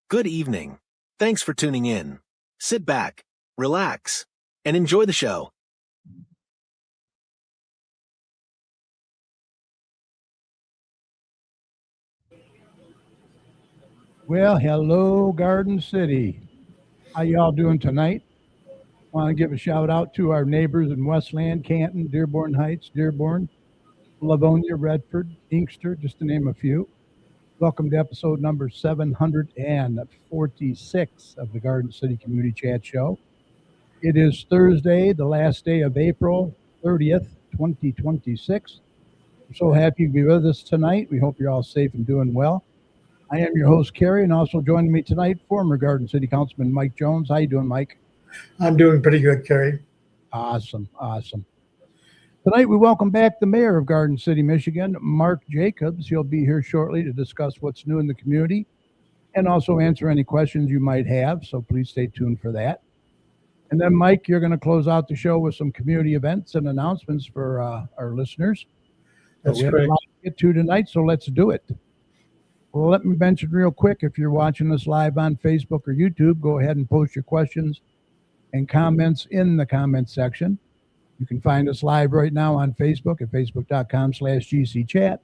Good evening. Thanks for tuning in. Sit back, relax, and enjoy the show. Well, hello, Garden City. How y'all doing tonight? Want to give a shout out to our neighbors in Westland, Canton, Dearborn Heights, Dearborn, Livonia, Redford, Inkster, just to name a few. Welcome to episode number 746 of the Garden City Community Chat Show. It is Thursday, the last day of April 30th, 2026. We're so happy to be with us tonight. We hope you're all safe and doing well. I am your host, Kerry, and also joining me tonight, former Garden City Councilman Mike Jones. How you doing, Mike? I'm doing pretty good, Kerry. Awesome. Tonight, we welcome back the mayor of Garden City, Michigan, Mark Jacobs. He'll be here shortly to discuss what's new in the community and also answer any questions you might have, so please stay tuned for that. And then, Mike, you're going to close out the show with some community events and announcements for our listeners. That's we have correct. a lot to get to tonight, so let's do it. Well, let me mention real quick, if you're watching us live on Facebook or YouTube, go ahead and post your questions and comments in the comment section. You can find us live right now on Facebook at facebook.com/GCChat.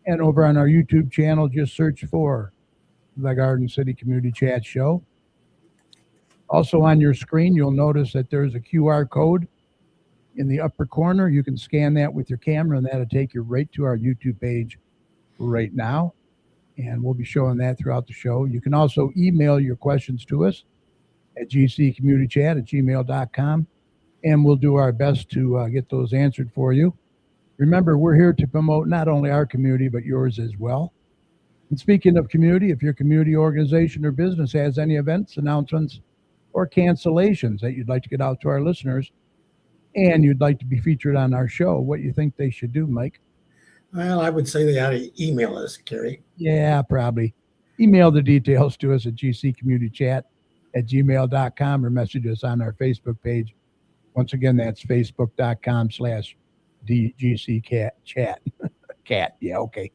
And over on our YouTube channel, just search for the Garden City Community Chat Show. Also on your screen, you'll notice that there's a QR code in the upper corner. You can scan that with your camera, and that'll take you right to our YouTube page right now. And we'll be showing that throughout the show. You can also email your questions to us at gccommunitychat@gmail.com, and we'll do our best to get those answered for you. Remember, we're here to promote not only our community, but yours as well. And speaking of community, if your community organization or business has any events, announcements, or cancellations that you'd like to get out to our listeners, and you'd like to be featured on our show, what you think they should do, Mike? Well, I would say they ought to email us, Kerry. Yeah, probably. Email the details to us at gccommunitychat@gmail.com or message us on our Facebook page. Once again, that's facebook.com/DGCChat. Cat, yeah, okay.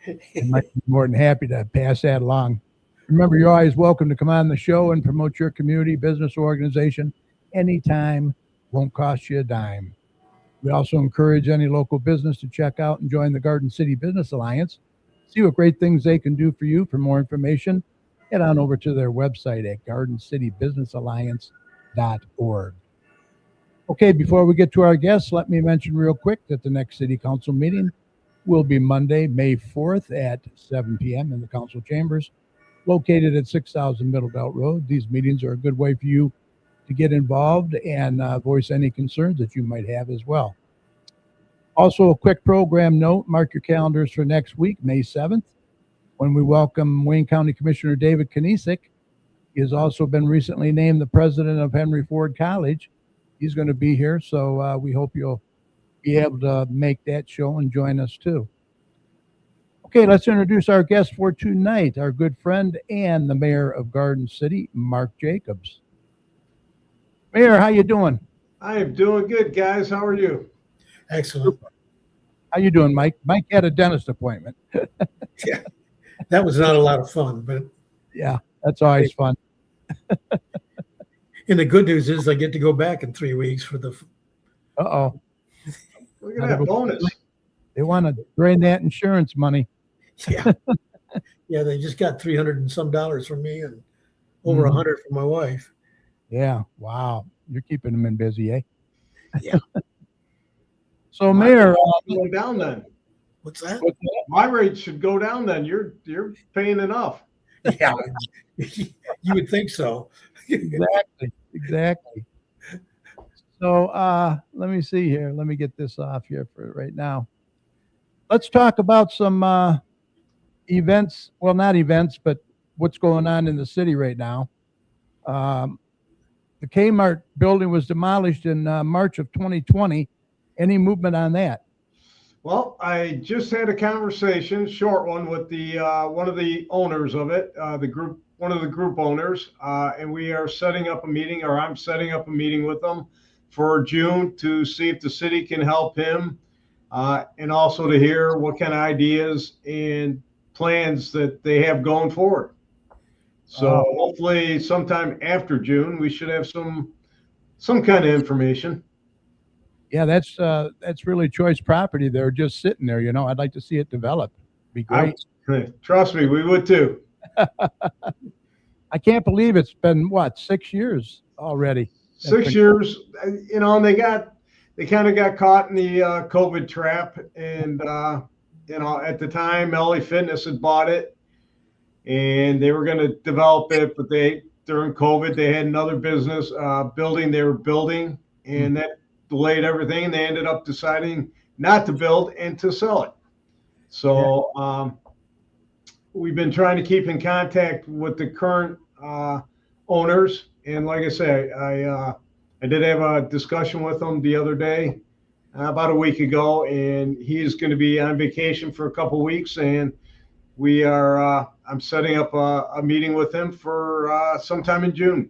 I might be more than happy to pass that along. Remember, you're always welcome to come on the show and promote your community, business, or organization anytime. Won't cost you a dime. We also encourage any local business to check out and join the Garden City Business Alliance. See what great things they can do for you. For more information, head on over to their website at gardencitybusinessalliance.org. Okay, before we get to our guests, let me mention real quick that the next City Council meeting will be Monday, May 4th at 7 p.m. in the council chambers located at 6000 Middle Belt Road. These meetings are a good way for you to get involved and voice any concerns that you might have as well. Also, a quick program note, mark your calendars for next week, May 7th, when we welcome Wayne County Commissioner David Knisik. He has also been recently named the president of Henry Ford College. He's going to be here, so we hope you'll be able to make that show and join us too. Okay, let's introduce our guest for tonight, our good friend and the mayor of Garden City, Mark Jacobs. Mayor, how you doing? I am doing good, guys. How are you? Excellent. How you doing, Mike? Mike had a dentist appointment. Yeah, that was not a lot of fun, but Yeah, that's always fun. and the good news is I get to go back in 3 weeks for the. Uh-oh. Look at that bonus. They want to drain that insurance money. Yeah, yeah. They just got $300 and some from me and over $100 from my wife. Yeah, wow. You're keeping them in busy, eh? Yeah. So, Mayor, Go down then. What's that? My rate should go down then. You're paying enough. Yeah, you would think so. exactly. So, let me see here. Let me get this off here for right now. Let's talk about some events. Well, not events, but what's going on in the city right now. The Kmart building was demolished in March of 2020. Any movement on that? Well, I just had a conversation, short one, with the one of the owners of it, one of the group owners, and we are setting up a meeting, or I'm setting up a meeting with them for June to see if the city can help him, and also to hear what kind of ideas and plans that they have going forward. So hopefully sometime after June, we should have some kind of information. Yeah, that's really choice property. They're just sitting there, you know. I'd like to see it develop. Be great. Trust me, we would too. I can't believe it's been what, 6 years already. 6 years, you know, and they kind of got caught in the COVID trap, and you know, at the time, LA Fitness had bought it, and they were going to develop it, but during COVID they had another business building they were building, and that delayed everything. And they ended up deciding not to build and to sell it. So we've been trying to keep in contact with the current owners, and like I say, I did have a discussion with them the other day, about a week ago, and he's going to be on vacation for a couple weeks, and we are. I'm setting up a meeting with him for sometime in June.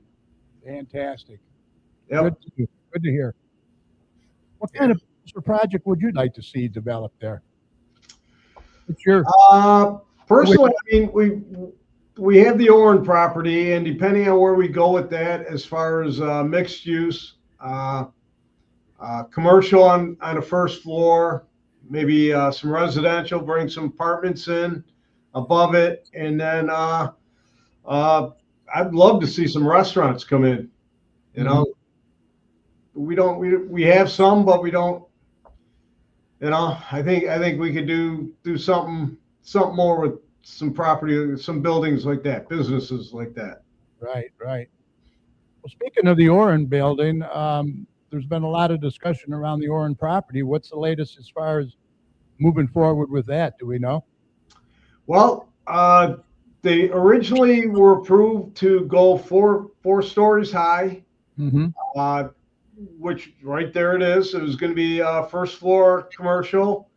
Fantastic. Yep. Good to hear. What kind of project would you like to see developed there? What's your personally? I mean, we have the Oren property, and depending on where we go with that, as far as mixed use, commercial on the first floor, maybe some residential, bring some apartments in above it, and then I'd love to see some restaurants come in. You know, we have some, but we don't. You know, I think we could do something more with some property, some buildings like that, businesses like that. Right. Well, speaking of the Oren building, there's been a lot of discussion around the Oren property. What's the latest as far as moving forward with that? Do we know? Well, they originally were approved to go four stories high, which right there it is. It was going to be first floor commercial,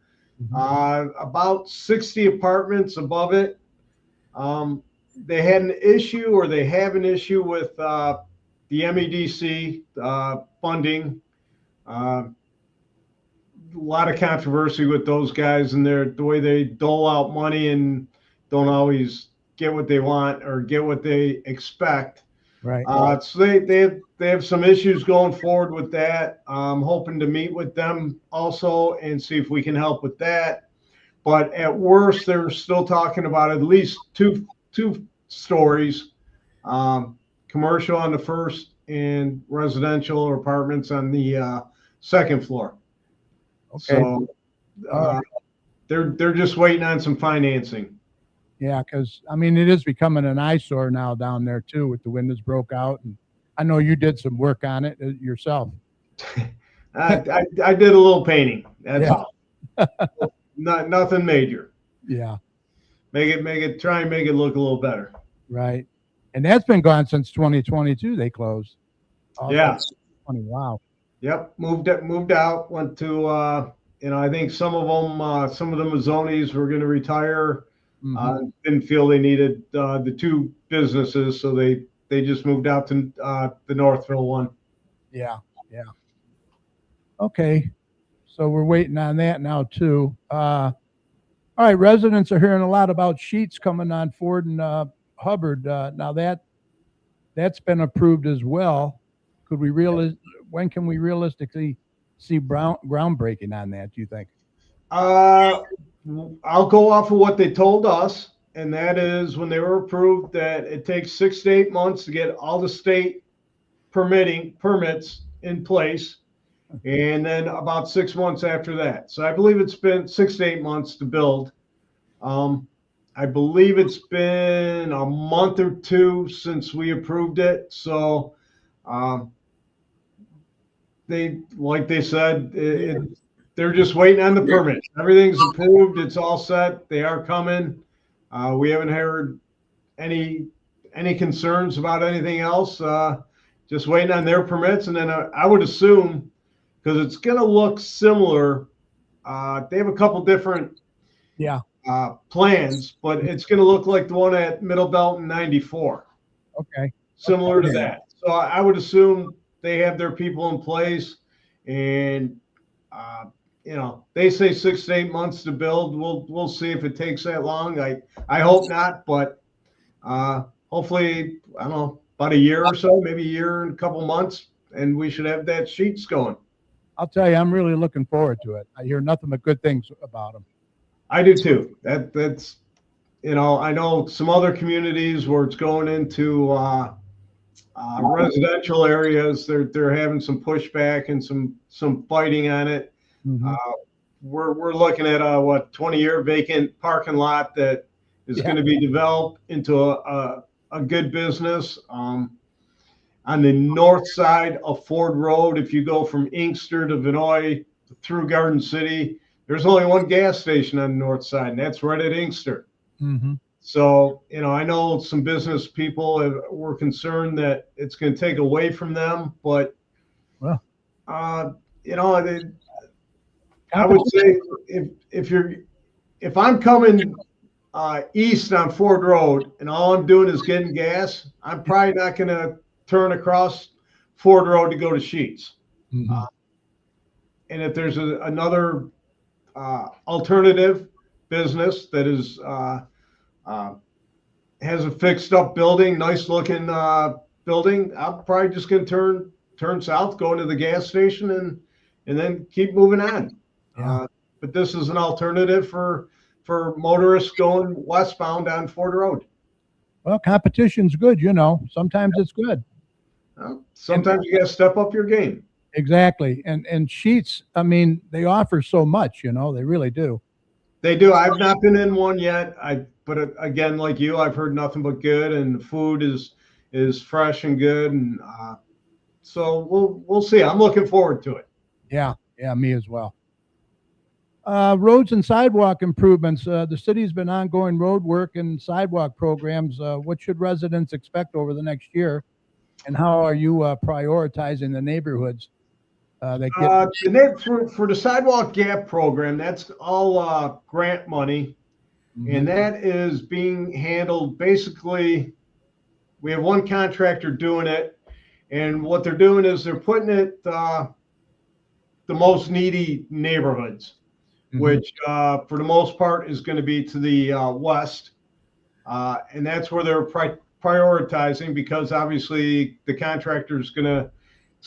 about 60 apartments above it. They had an issue, or they have an issue with the MEDC funding. A lot of controversy with those guys and the way they dole out money and don't always get what they want or get what they expect. Right. So they have some issues going forward with that. I'm hoping to meet with them also and see if we can help with that. But at worst, they're still talking about at least two stories, commercial on the first and residential or apartments on the second floor. Okay. So they're just waiting on some financing. Yeah, because I mean, it is becoming an eyesore now down there too, with the windows broke out, and I know you did some work on it yourself. I did a little painting. That's all. Nothing major. Yeah. Try and make it look a little better. Right. And that's been gone since 2022. They closed. Yeah. Wow. Yep. Moved out. Went to I think some of them Mazzonis were going to retire. Didn't feel they needed the two businesses, so they just moved out to the Northville one. Yeah. Okay, so we're waiting on that now too. All right, residents are hearing a lot about sheets coming on Ford and Hubbard. Now that's been approved as well. When can we realistically see groundbreaking on that, do you think? I'll go off of what they told us, and that is when they were approved that it takes 6 to 8 months to get all the state permits in place, and then about 6 months after that. So I believe it's been 6 to 8 months to build. I believe it's been a month or two since we approved it. So like they said, they're just waiting on the permit. Everything's approved. It's all set. They are coming. We haven't heard any concerns about anything else. Just waiting on their permits. And then I would assume, because it's going to look similar, they have a couple different plans, but it's going to look like the one at Middle Belton 94. Okay. Similar to that. So I would assume they have their people in place, and they say 6 to 8 months to build. We'll see if it takes that long. I hope not, but hopefully, I don't know, about a year or so, maybe a year and a couple months, and we should have that sheets going. I'll tell you, I'm really looking forward to it. I hear nothing but good things about them. I do too. That's I know some other communities where it's going into residential areas. They're having some pushback and some fighting on it. Mhm. We're looking at a 20-year vacant parking lot that is Yeah. going to be developed into a good business. On the north side of Ford Road, if you go from Inkster to Vinoy through Garden City, there's only one gas station on the north side, and that's right at Inkster. Mhm. So, I know some business people were concerned that it's going to take away from them, but, Well. I would say if I'm coming east on Ford Road and all I'm doing is getting gas, I'm probably not going to turn across Ford Road to go to Sheets. Mhm. And if there's another alternative business that is has a fixed up building, nice looking building, I'm probably just going to turn south, go into the gas station, and then keep moving on. Yeah. But this is an alternative for motorists going westbound on Ford Road. Well, competition's good, Sometimes it's good. Sometimes you got to step up your game. Exactly. And Sheets, I mean, they offer so much, they really do. They do. I've not been in one yet. But again, like you, I've heard nothing but good, and the food is fresh and good, and so we'll see. I'm looking forward to it. Yeah, me as well. Roads and sidewalk improvements. The city's been ongoing road work and sidewalk programs. What should residents expect over the next year? And how are you prioritizing the neighborhoods that get? For the sidewalk gap program, that's all grant money, and that is being handled basically. We have one contractor doing it, and what they're doing is they're putting it the most needy neighborhoods, which for the most part is going to be to the west, and that's where they're prioritizing, because obviously the contractor is going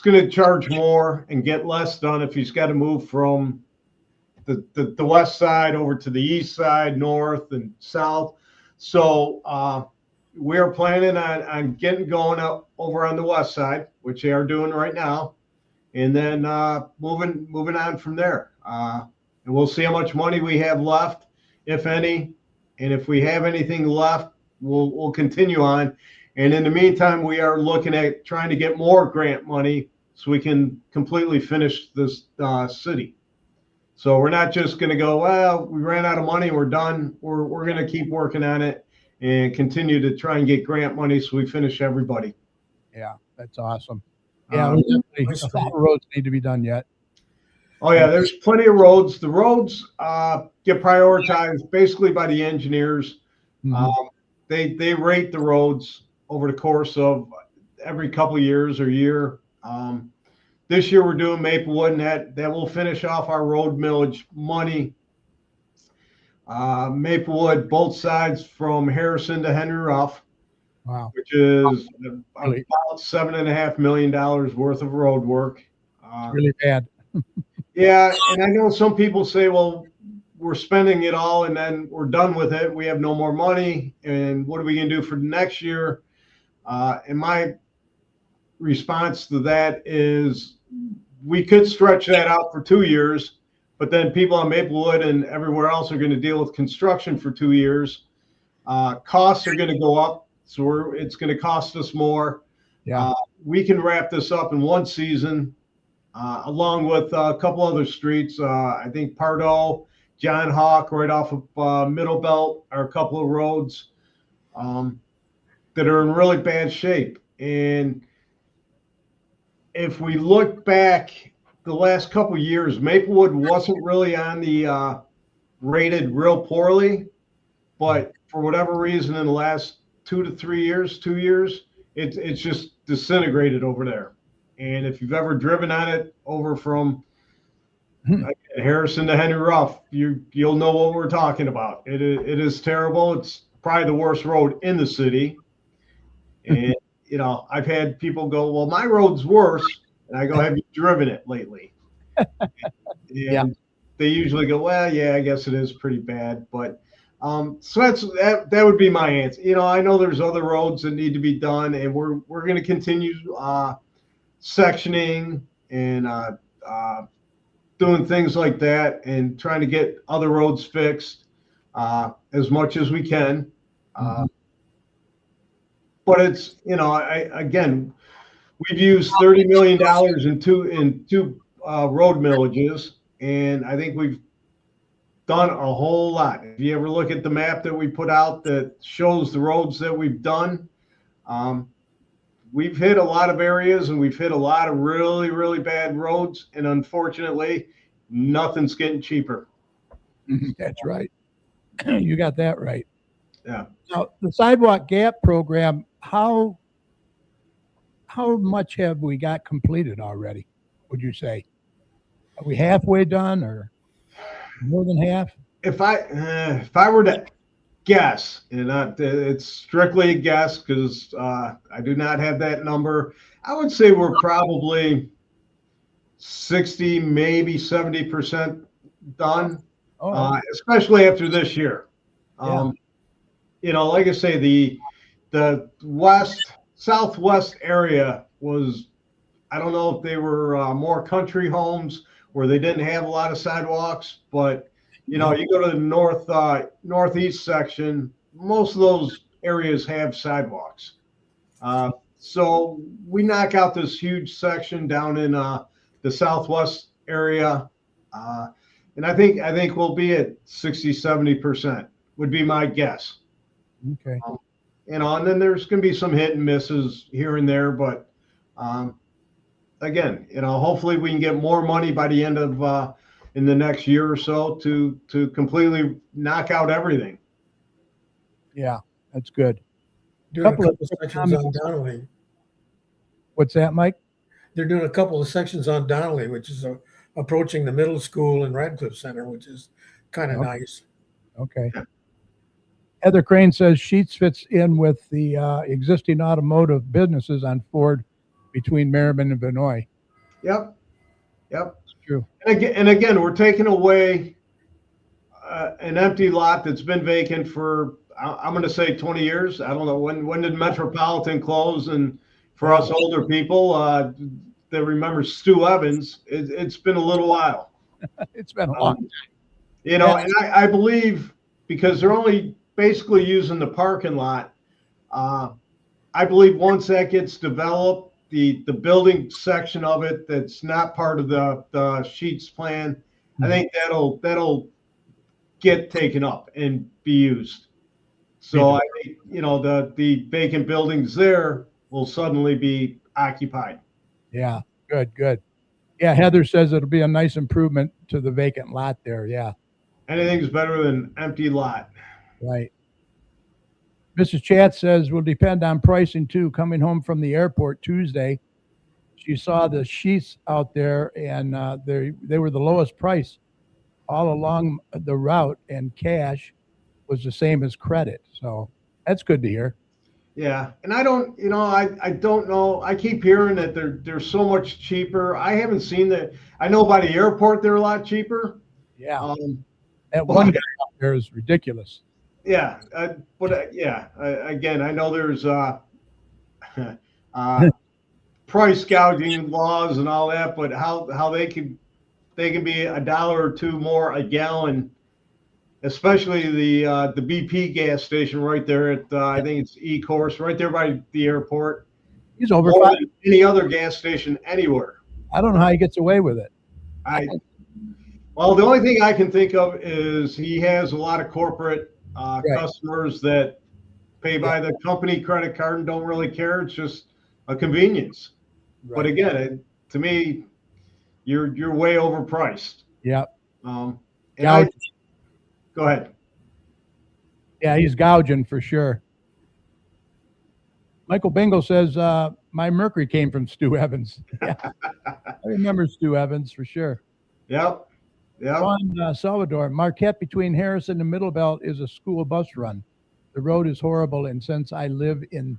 to charge more and get less done if he's got to move from the west side over to the east side, north and south. So we're planning on getting going up over on the west side, which they are doing right now, and then moving on from there. And we'll see how much money we have left, if any, and if we have anything left, we'll continue on. And in the meantime, we are looking at trying to get more grant money so we can completely finish this city. So we're not just going to go, well, we ran out of money, we're done. We're going to keep working on it and continue to try and get grant money so we finish everybody. Yeah, that's awesome. Yeah, a lot of roads need to be done yet. Oh yeah, there's plenty of roads. The roads get prioritized basically by the engineers. They rate the roads over the course of every couple of years or year. This year we're doing Maplewood, and that will finish off our road millage money. Maplewood, both sides from Harrison to Henry Ruff. Wow. Which is about $7.5 million worth of road work. Really bad. Yeah, and I know some people say, well, we're spending it all and then we're done with it. We have no more money, and what are we going to do for the next year? And my response to that is we could stretch that out for 2 years, but then people on Maplewood and everywhere else are going to deal with construction for 2 years. Costs are going to go up, so it's going to cost us more. Yeah. We can wrap this up in one season, along with a couple other streets. I think Pardo, John Hawk, right off of Middle Belt, are a couple of roads that are in really bad shape. And if we look back the last couple of years, Maplewood wasn't really on the rated real poorly, but for whatever reason, in the last 2 to 3 years, 2 years, it's just disintegrated over there. And if you've ever driven on it over from Harrison to Henry Ruff, you'll know what we're talking about. It is terrible. It's probably the worst road in the city. And, you know, I've had people go, well, my road's worse. And I go, have you driven it lately? Yeah. And they usually go, well, yeah, I guess it is pretty bad. But so that would be my answer. You know, I know there's other roads that need to be done, and we're going to continue sectioning and doing things like that, and trying to get other roads fixed as much as we can. But it's, you know, again, we've used $30 million in two road millages, and I think we've done a whole lot. If you ever look at the map that we put out that shows the roads that we've done, we've hit a lot of areas, and we've hit a lot of really, really bad roads, and unfortunately, nothing's getting cheaper. That's right. You got that right. Yeah. Now, the sidewalk gap program, how much have we got completed already, would you say? Are we halfway done or more than half? If I were to guess, and it's strictly a guess because I do not have that number, I would say we're probably 60, maybe 70% done, especially after this year. You know, like I say, the southwest area was, I don't know if they were more country homes where they didn't have a lot of sidewalks, but you know, you go to the northeast section, most of those areas have sidewalks. So we knock out this huge section down in the southwest area, and I think we'll be at 60, 70% would be my guess. Okay. You know, and then there's going to be some hit and misses here and there, but again, you know, hopefully we can get more money by the end of in the next year or so to completely knock out everything. Yeah, that's good. Doing a couple of sections on Donnelly. What's that, Mike? They're doing a couple of sections on Donnelly, which is approaching the middle school and Radcliffe Center, which is kind of nice. Okay. Heather Crane says Sheets fits in with the existing automotive businesses on Ford between Merriman and Vinoy. Yep. It's true. And again, we're taking away an empty lot that's been vacant for, I'm going to say 20 years. I don't know, when did Metropolitan close? And for us older people that remember Stu Evans, it's been a little while. It's been a long time. You know, and I believe because they're only basically using the parking lot, I believe once that gets developed, the building section of it that's not part of the Sheets plan, I think that'll get taken up and be used. So I think, you know, the vacant buildings there will suddenly be occupied. Yeah, good. Yeah, Heather says it'll be a nice improvement to the vacant lot there. Yeah. Anything's better than empty lot. Right. Mrs. Chat says will depend on pricing too. Coming home from the airport Tuesday, she saw the sheets out there, and they were the lowest price all along the route, and cash was the same as credit. So that's good to hear. Yeah, and I don't know. I keep hearing that they're so much cheaper. I haven't seen that. I know by the airport they're a lot cheaper. Yeah. That one guy out there is ridiculous. Yeah, again, I know there's price gouging laws and all that, but how they can be $1 or $2 more a gallon, especially the BP gas station right there at I think it's E-Course right there by the airport. He's over more 5 than any other gas station anywhere. I don't know how he gets away with it. Well, the only thing I can think of is he has a lot of corporate customers that pay by the company credit card and don't really care. It's just a convenience. Right. But again, to me, you're way overpriced. Yeah. Go ahead. Yeah, he's gouging for sure. Michael Bingle says my Mercury came from Stu Evans. Yeah. I remember Stu Evans for sure. Yep. Juan Salvador, Marquette between Harrison and Middle Belt is a school bus run. The road is horrible, and since I live in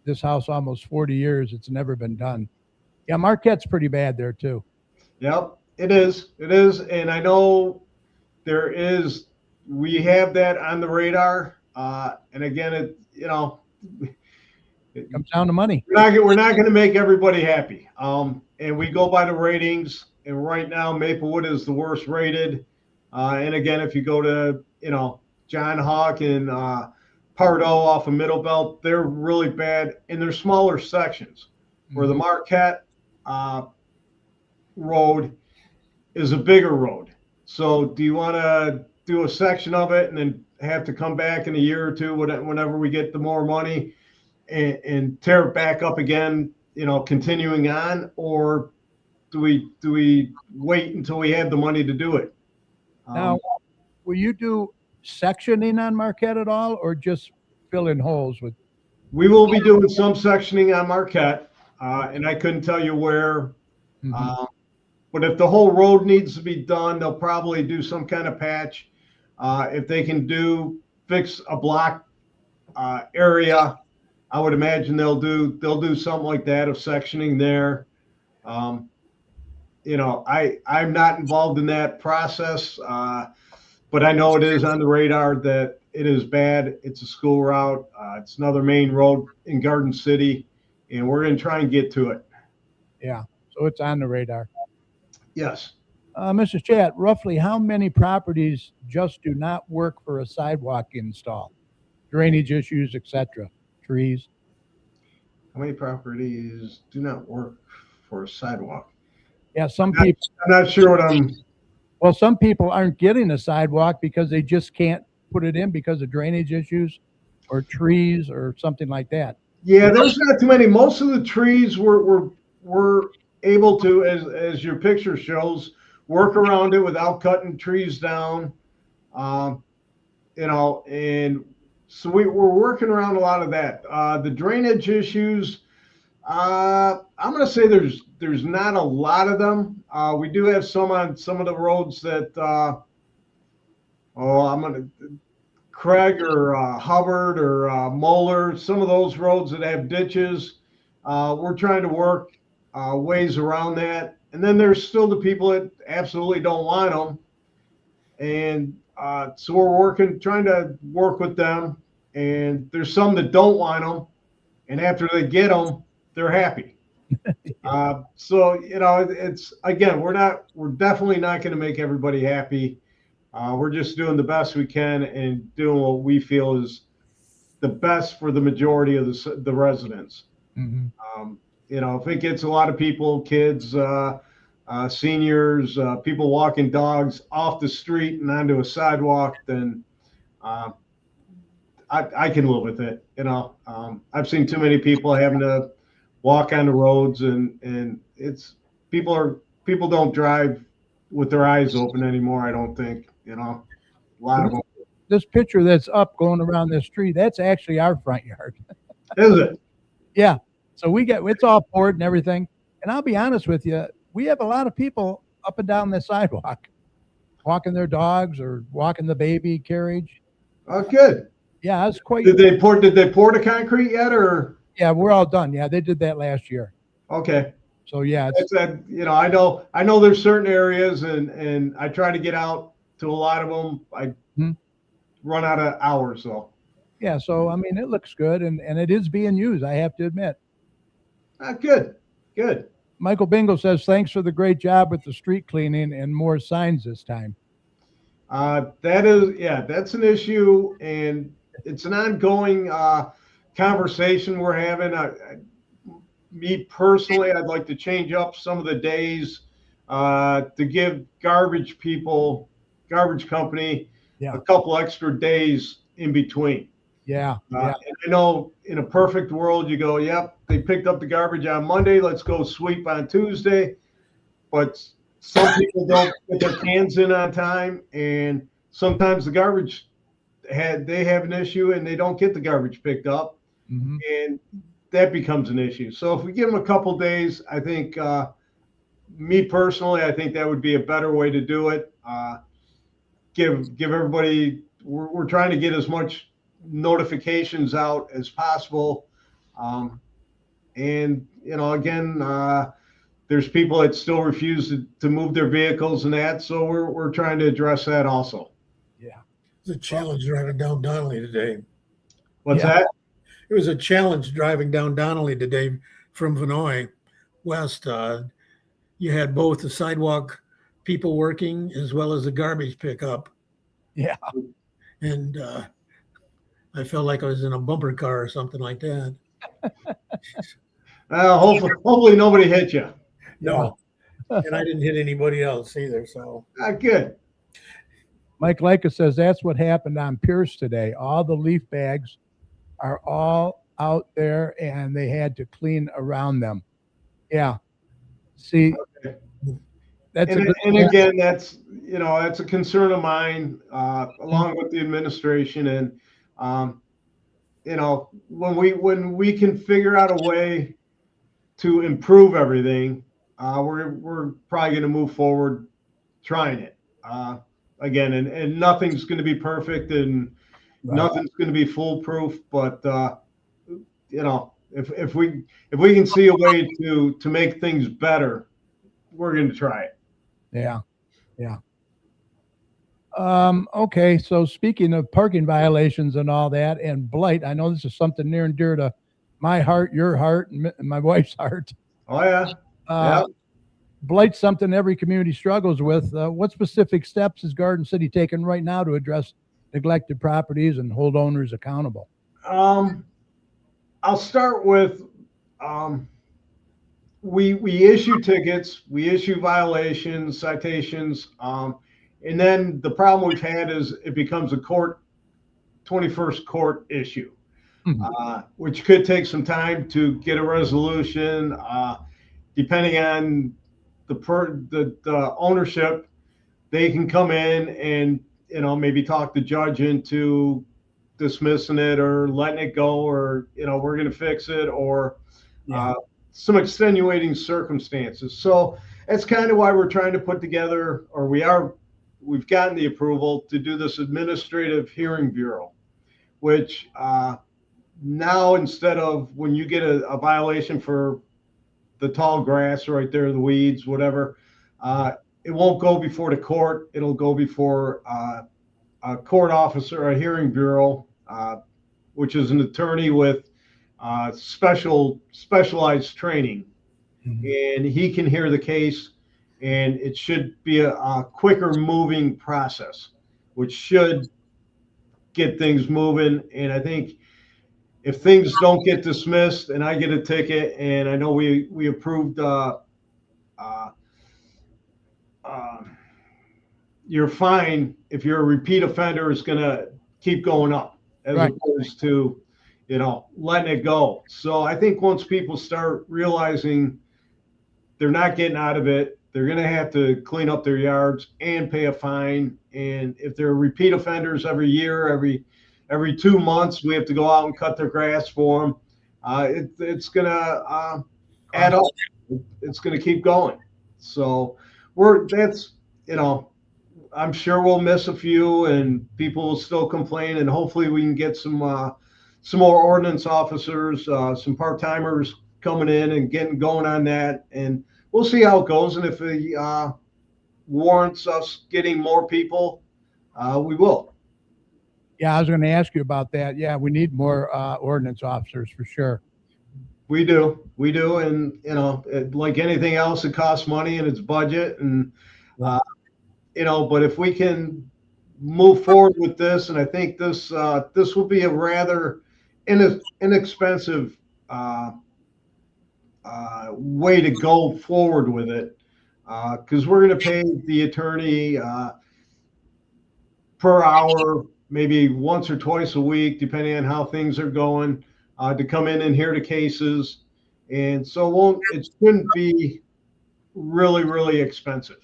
this house almost 40 years. It's never been done. Yeah, Marquette's pretty bad there too. Yep, it is. It is. And I know we have that on the radar. And again, It comes down to money. we're not going to make everybody happy. And we go by the ratings. And right now, Maplewood is the worst rated. And again, if you go to, John Hawk and Pardo off of Middle Belt, they're really bad. And they're smaller sections. Where the Marquette road is a bigger road. So do you want to do a section of it and then have to come back in a year or two whenever we get the more money and tear it back up again, continuing on? Or do we wait until we have the money to do it? Now, will you do sectioning on Marquette at all, or just fill in holes with? We will be doing some sectioning on Marquette, and I couldn't tell you where. But if the whole road needs to be done, they'll probably do some kind of patch. If they can fix a block area, I would imagine they'll do something like that of sectioning there. I'm not involved in that process, but I know it is on the radar that it is bad. It's a school route. It's another main road in Garden City, and we're going to try and get to it. Yeah, so it's on the radar. Yes. Mr. Chat, roughly how many properties just do not work for a sidewalk install? Drainage issues, etc. Trees. How many properties do not work for a sidewalk? Yeah, some people. I'm not sure what I'm. Well, some people aren't getting a sidewalk because they just can't put it in because of drainage issues or trees or something like that. Yeah, there's not too many. Most of the trees were able to, as your picture shows, work around it without cutting trees down. And so we're working around a lot of that. The drainage issues, I'm going to say there's not a lot of them. We do have some on some of the roads that, Craig or Hubbard or Moeller, some of those roads that have ditches. We're trying to work ways around that. And then there's still the people that absolutely don't want them. And so we're trying to work with them. And there's some that don't want them. And after they get them, they're happy. So, it's, again, we're definitely not going to make everybody happy. We're just doing the best we can and doing what we feel is the best for the majority of the residents. If it gets a lot of people, kids, seniors, people walking dogs off the street and onto a sidewalk, then I can live with it. I've seen too many people having to walk on the roads, and it's people don't drive with their eyes open anymore. I don't think, a lot of them. This picture that's up going around this street, that's actually our front yard. Is it? Yeah. So it's all poured and everything. And I'll be honest with you, we have a lot of people up and down the sidewalk, walking their dogs or walking the baby carriage. Oh, good. Yeah, it's quite. Did they pour the concrete yet, or? Yeah, we're all done. Yeah, they did that last year. Okay. So yeah, I know there's certain areas, and I try to get out to a lot of them. I run out of hours though. Yeah, so I mean, it looks good, and it is being used, I have to admit. Good. Michael Bingo says, thanks for the great job with the street cleaning and more signs this time. That's an issue, and it's an ongoing conversation we're having. Me personally, I'd like to change up some of the days to give garbage company a couple extra days in between. Yeah. And I know in a perfect world, you go, yep, they picked up the garbage on Monday. Let's go sweep on Tuesday. But some people don't get their cans in on time. And sometimes the garbage they have an issue and they don't get the garbage picked up. And that becomes an issue. So if we give them a couple days, I think, me personally, I think that would be a better way to do it. Give everybody, we're trying to get as much notifications out as possible And, again, there's people that still refuse to move their vehicles and that. So we're trying to address that also. Yeah. It's a challenge driving down Donnelly today. What's Yeah. that? It was a challenge driving down Donnelly today from Vinoy West. You had both the sidewalk people working as well as the garbage pickup. Yeah. And I felt like I was in a bumper car or something like that. Hopefully nobody hit you. No. And I didn't hit anybody else either. So Good. Mike Leica says that's what happened on Pierce today. All the leaf bags are all out there and they had to clean around them. Yeah. See, Okay. that's And again, that's a concern of mine, along with the administration. And when we can figure out a way to improve everything, we're probably going to move forward trying it. Again, and nothing's going to be perfect, and nothing's going to be foolproof. But if we can see a way to make things better, we're going to try it. Yeah. Yeah. Okay. So speaking of parking violations and all that and blight, I know this is something near and dear to my heart, your heart, and my wife's heart. Oh yeah. Yeah. Blight's something every community struggles with. What specific steps is Garden City taking right now to address neglected properties and hold owners accountable? I'll start with we issue tickets, we issue violations, citations, and then the problem we've had is it becomes a 21st court issue, which could take some time to get a resolution, depending on the ownership. They can come in and maybe talk the judge into dismissing it or letting it go, or we're going to fix it, or some extenuating circumstances. So that's kind of why we're trying to put together, or we've gotten the approval to do this administrative hearing bureau, which now, instead of when you get a violation for the tall grass right there, the weeds, whatever, it won't go before the court. It'll go before a court officer, a hearing bureau, which is an attorney with specialized training, and he can hear the case, and it should be a quicker moving process, which should get things moving. And I think if things don't get dismissed and I get a ticket, and I know we approved your fine, if you're a repeat offender, is going to keep going up as opposed to letting it go. So I think once people start realizing they're not getting out of it, they're going to have to clean up their yards and pay a fine. And if they're repeat offenders every year, every 2 months, we have to go out and cut their grass for them. It's going to add up. It's going to keep going. So I'm sure we'll miss a few, and people will still complain, and hopefully we can get some more ordinance officers, some part-timers coming in and getting going on that, and we'll see how it goes. And if it warrants us getting more people, we will. Yeah, I was going to ask you about that. Yeah, we need more ordinance officers for sure. We do. And like anything else, it costs money and it's budget, and but if we can move forward with this, and I think this will be a rather inexpensive way to go forward with it, because we're going to pay the attorney per hour, maybe once or twice a week, depending on how things are going, to come in and hear the cases. And so it shouldn't be really, really expensive.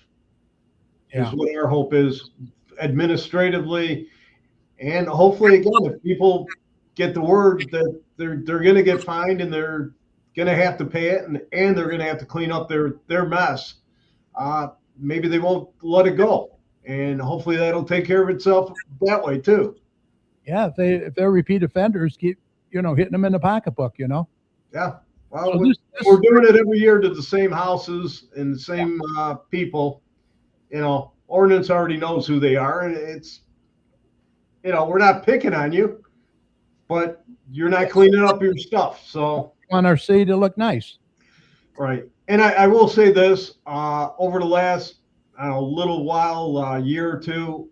Is what our hope is administratively. And hopefully, again, if people get the word that they're going to get fined and they're going to have to pay it, and they're going to have to clean up their mess, maybe they won't let it go. And hopefully that'll take care of itself that way too. Yeah, if they're repeat offenders, keep hitting them in the pocketbook. Yeah. Well, So we're doing it every year to the same houses and the same people. Ordinance already knows who they are, and it's we're not picking on you, but you're not cleaning up your stuff. So want our city to look nice. right. And I will say this, over the last, I don't know, little while, year or two,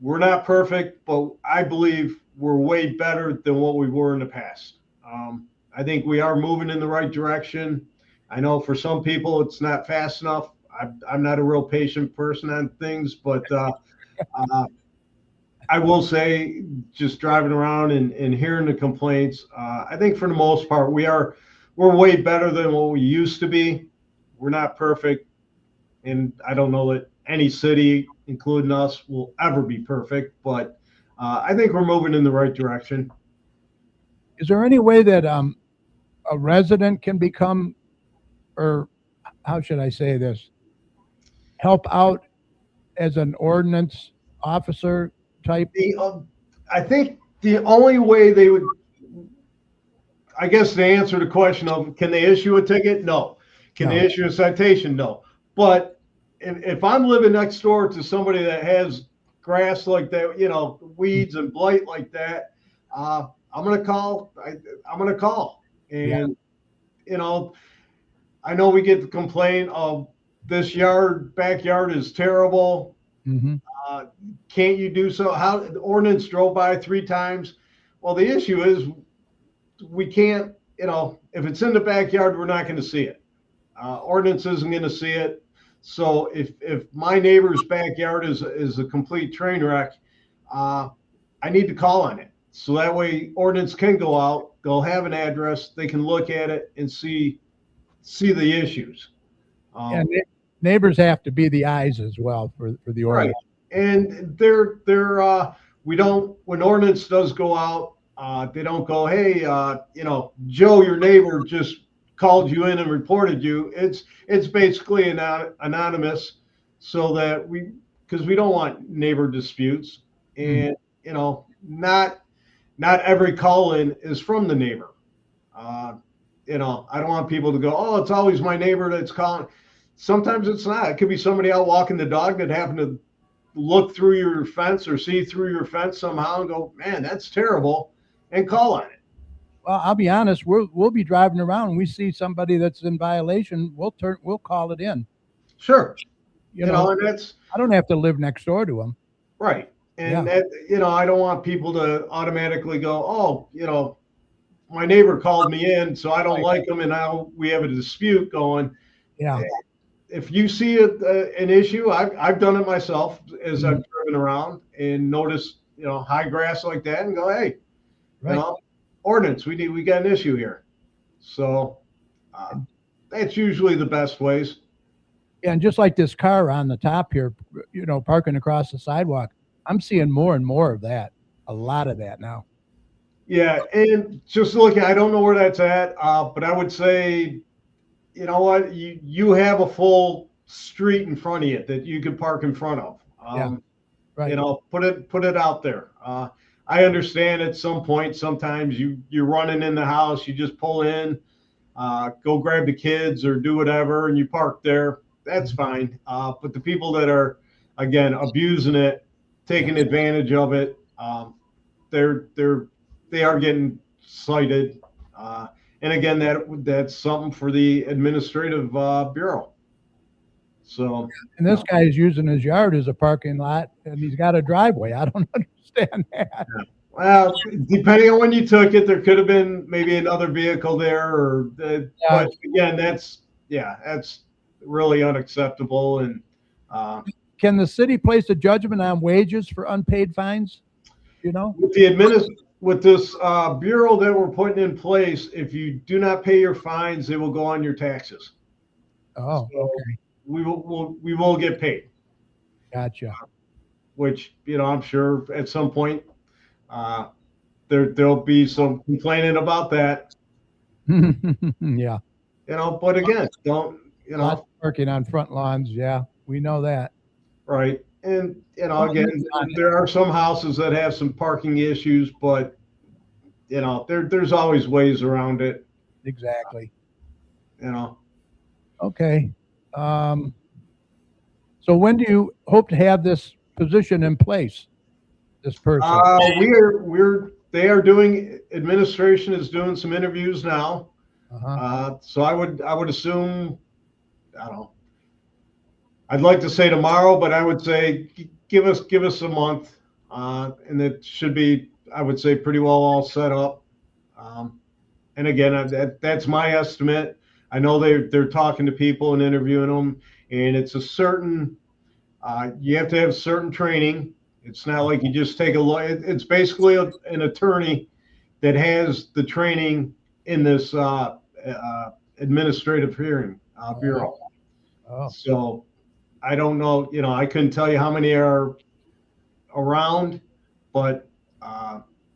we're not perfect, but I believe we're way better than what we were in the past. I think we are moving in the right direction. I know for some people it's not fast enough. I'm not a real patient person on things, but I will say, just driving around and hearing the complaints, I think for the most part we're way better than what we used to be. We're not perfect, and I don't know that any city, including us, will ever be perfect. But I think we're moving in the right direction. Is there any way that a resident can become, or how should I say this, help out as an ordinance officer type? I think the only way they would, I guess, to answer the question of can they issue a ticket? No. Can they issue a citation? No. But if I'm living next door to somebody that has grass like that, weeds and blight like that, I'm gonna call. I'm gonna call, and I know we get the complaint of this backyard is terrible. Mm-hmm. Can't you do so? How the ordinance drove by 3 times? Well, the issue is we can't. If it's in the backyard, we're not going to see it. Ordinance isn't going to see it. So if my neighbor's backyard is a complete train wreck, I need to call on it. So that way ordinance can go out. They'll have an address. They can look at it and see the issues. And neighbors have to be the eyes as well for the ordinance. Right. And we don't, when ordinance does go out, they don't go, hey, Joe, your neighbor just called you in and reported you. It's basically anonymous, so that because we don't want neighbor disputes, and not every call in is from the neighbor. I don't want people to go, oh, it's always my neighbor that's calling. Sometimes it's not. It could be somebody out walking the dog that happened to look through your fence or see through your fence somehow and go, man, that's terrible, and call on it. Well, I'll be honest. We'll be driving around and we see somebody that's in violation. We'll call it in. Sure. And that's, I don't have to live next door to them. Right. And I don't want people to automatically go, oh, my neighbor called me in, so I don't like him, and now we have a dispute going. Yeah. If you see an issue, I've done it myself as I've driven around and noticed, high grass like that, and go, hey, ordinance, we got an issue here. So that's usually the best ways. And just like this car on the top here, parking across the sidewalk, I'm seeing more and more of that. A lot of that now. Yeah, and just looking, I don't know where that's at, but I would say, you know what, you have a full street in front of you that you can park in front of. Right. Put it out there. I understand at some point, sometimes you're running in the house, you just pull in, go grab the kids or do whatever, and you park there. That's fine. But the people that are, again, abusing it, taking advantage of it, they are getting cited. And again, that's something for the administrative bureau. So, and this guy is using his yard as a parking lot, and he's got a driveway. I don't understand that. Well, depending on when you took it, there could have been maybe another vehicle there, but again, that's really unacceptable. And can the city place a judgment on wages for unpaid fines? With this bureau that we're putting in place, if you do not pay your fines, they will go on your taxes. Oh, so okay. We will get paid. Gotcha. Which I'm sure at some point there'll be some complaining about that. Yeah. But again, Lots working on front lawns. Yeah, we know that. Right. And again, there are some houses that have some parking issues, but there's always ways around it, Exactly. you know. Okay. So when do you hope to have this position in place? This person? They are doing, administration is doing some interviews now. So I would assume, I don't know. I'd like to say tomorrow, but I would say give us a month, and it should be, I would say, pretty well all set up. And again, that's my estimate. I know they're talking to people and interviewing them, and it's a certain, you have to have certain training. It's not like you just take a look. It's basically an attorney that has the training in this administrative hearing bureau. Oh, So I don't know, I couldn't tell you how many are around, but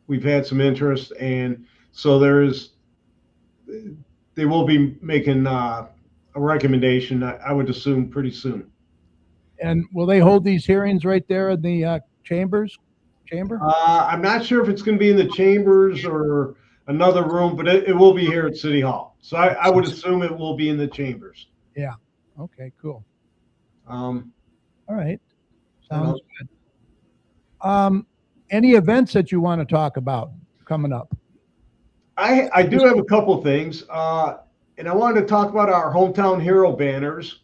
we've had some interest, and so they will be making a recommendation, I would assume, pretty soon. and will they hold these hearings right there in the chamber? I'm not sure if it's going to be in the chambers or another room, but it will be here at City Hall. So I would assume it will be in the chambers. Yeah. Okay, cool. Um, All right. Sounds good. Any events that you want to talk about coming up? I do have a couple things, and I wanted to talk about our Hometown Hero banners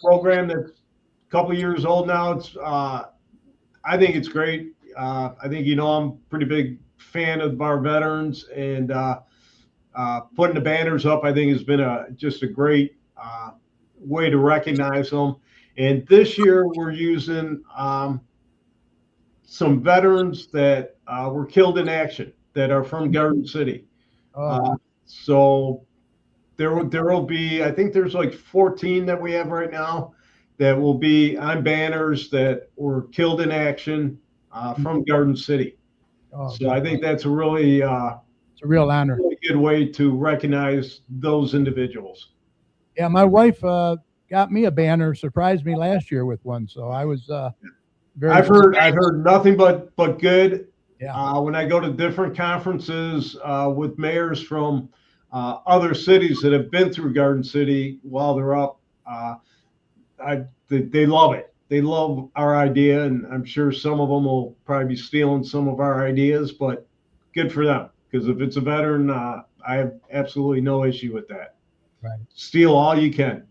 program that's a couple years old now. It's I think it's great. I think I'm a pretty big fan of our veterans, and putting the banners up, I think, has been just a great way to recognize them. And this year we're using some veterans that were killed in action that are from Garden City. So there will be, I think there's like 14 that we have right now that will be on banners that were killed in action from Garden City. So I think that's a really it's a real honor. really good way to recognize those individuals. Yeah, my wife got me a banner, surprised me last year with one, so I was very. I've heard nothing but good. Yeah. When I go to different conferences with mayors from other cities that have been through Garden City while they're up, they love it. They love our idea, and I'm sure some of them will probably be stealing some of our ideas, but good for them, because if it's a veteran, I have absolutely no issue with that. Right. Steal all you can.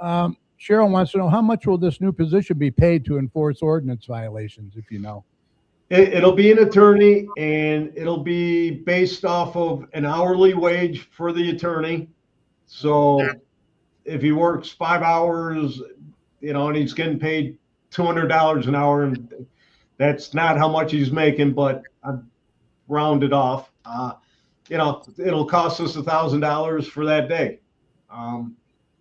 Cheryl wants to know, how much will this new position be paid to enforce ordinance violations, if you know? It'll be an attorney, and it'll be based off of an hourly wage for the attorney. So if he works 5 hours, and he's getting paid $200 an hour, and that's not how much he's making, but I've rounded off. It'll cost us $1,000 for that day.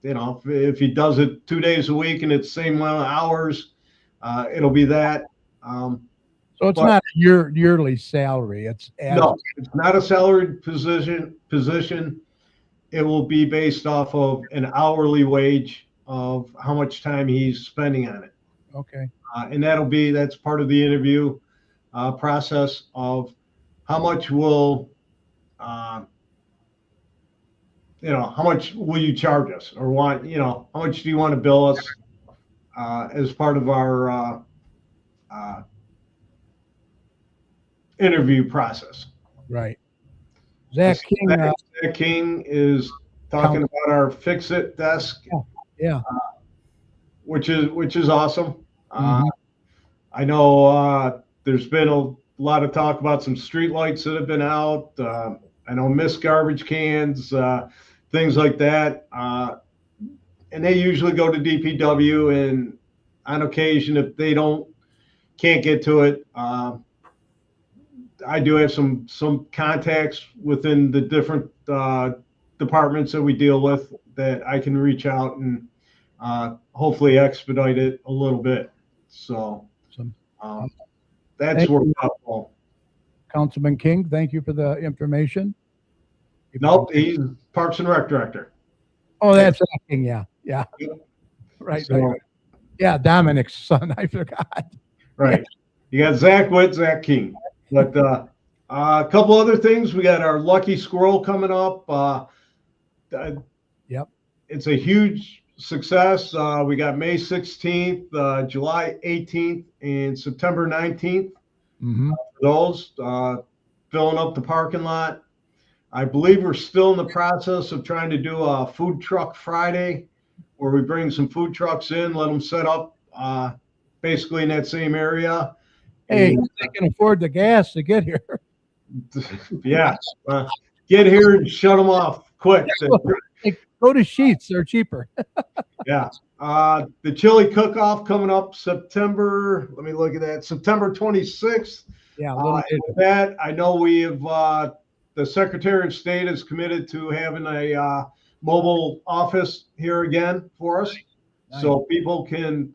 If he does it 2 days a week and it's the same amount of hours, it'll be that. So it's not a yearly salary. It's not a salaried position. It will be based off of an hourly wage of how much time he's spending on it. Okay. And that's part of the interview process of how much will, how much will you charge us, or how much do you want to bill us as part of our interview process. Right. Zach King is talking about our Fix-It desk. Yeah. Which is awesome. I know there's been a lot of talk about some street lights that have been out. I know missed garbage cans, things like that. And they usually go to DPW, and on occasion, if they can't get to it, I do have some contacts within the different departments that we deal with that I can reach out and hopefully expedite it a little bit. So that's worked out well. Councilman King, thank you for the information. Nope, he's Parks and Rec director. Oh, that's Zach King. Yeah. Right. So, Yeah, Dominic's son. I forgot. right. You got Zach Witt, Zach King. But A couple other things. We got our Lucky Squirrel coming up. Yep. It's a huge success. We got May 16th, July 18th, and September 19th. Mm-hmm. Those filling up the parking lot. I believe we're still in the process of trying to do a food truck Friday, where we bring some food trucks in, let them set up basically in that same area. Hey, And, they can afford the gas to get here. yeah, get here and shut them off quick. Hey, go to Sheets; they're cheaper. Yeah. The chili cook-off coming up September. Let me look at that. September 26th. Yeah, And with that, I know we have the Secretary of State is committed to having a mobile office here again for us, Nice. so people can,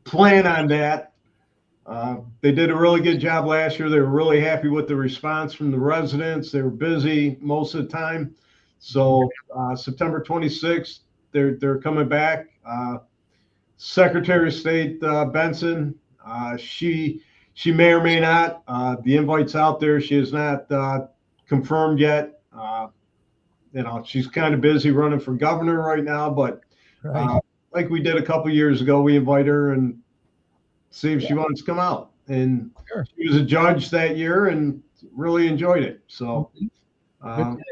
plan on that. They did a really good job last year. They were really happy with the response from the residents. They were busy most of the time. So September 26th, they're coming back. Secretary of State Benson, she may or may not. The invite's out there. She is not confirmed yet. She's kind of busy running for governor right now, but Right. like we did a couple years ago, we invite her and see if she wants to come out. And Sure. she was a judge that year and really enjoyed it. So, Good.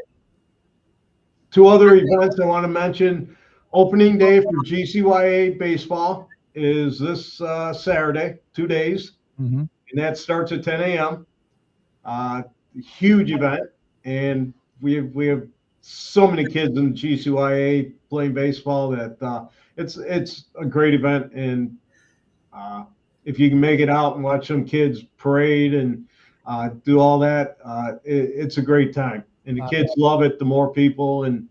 two other events I want to mention. Opening day for GCYA baseball is this Saturday, 2 days, Mm-hmm. and that starts at 10 a.m. Huge event, and we have so many kids in GCYA playing baseball that it's a great event. And if you can make it out and watch some kids parade and do all that, it's a great time, and the kids love it. The more people, and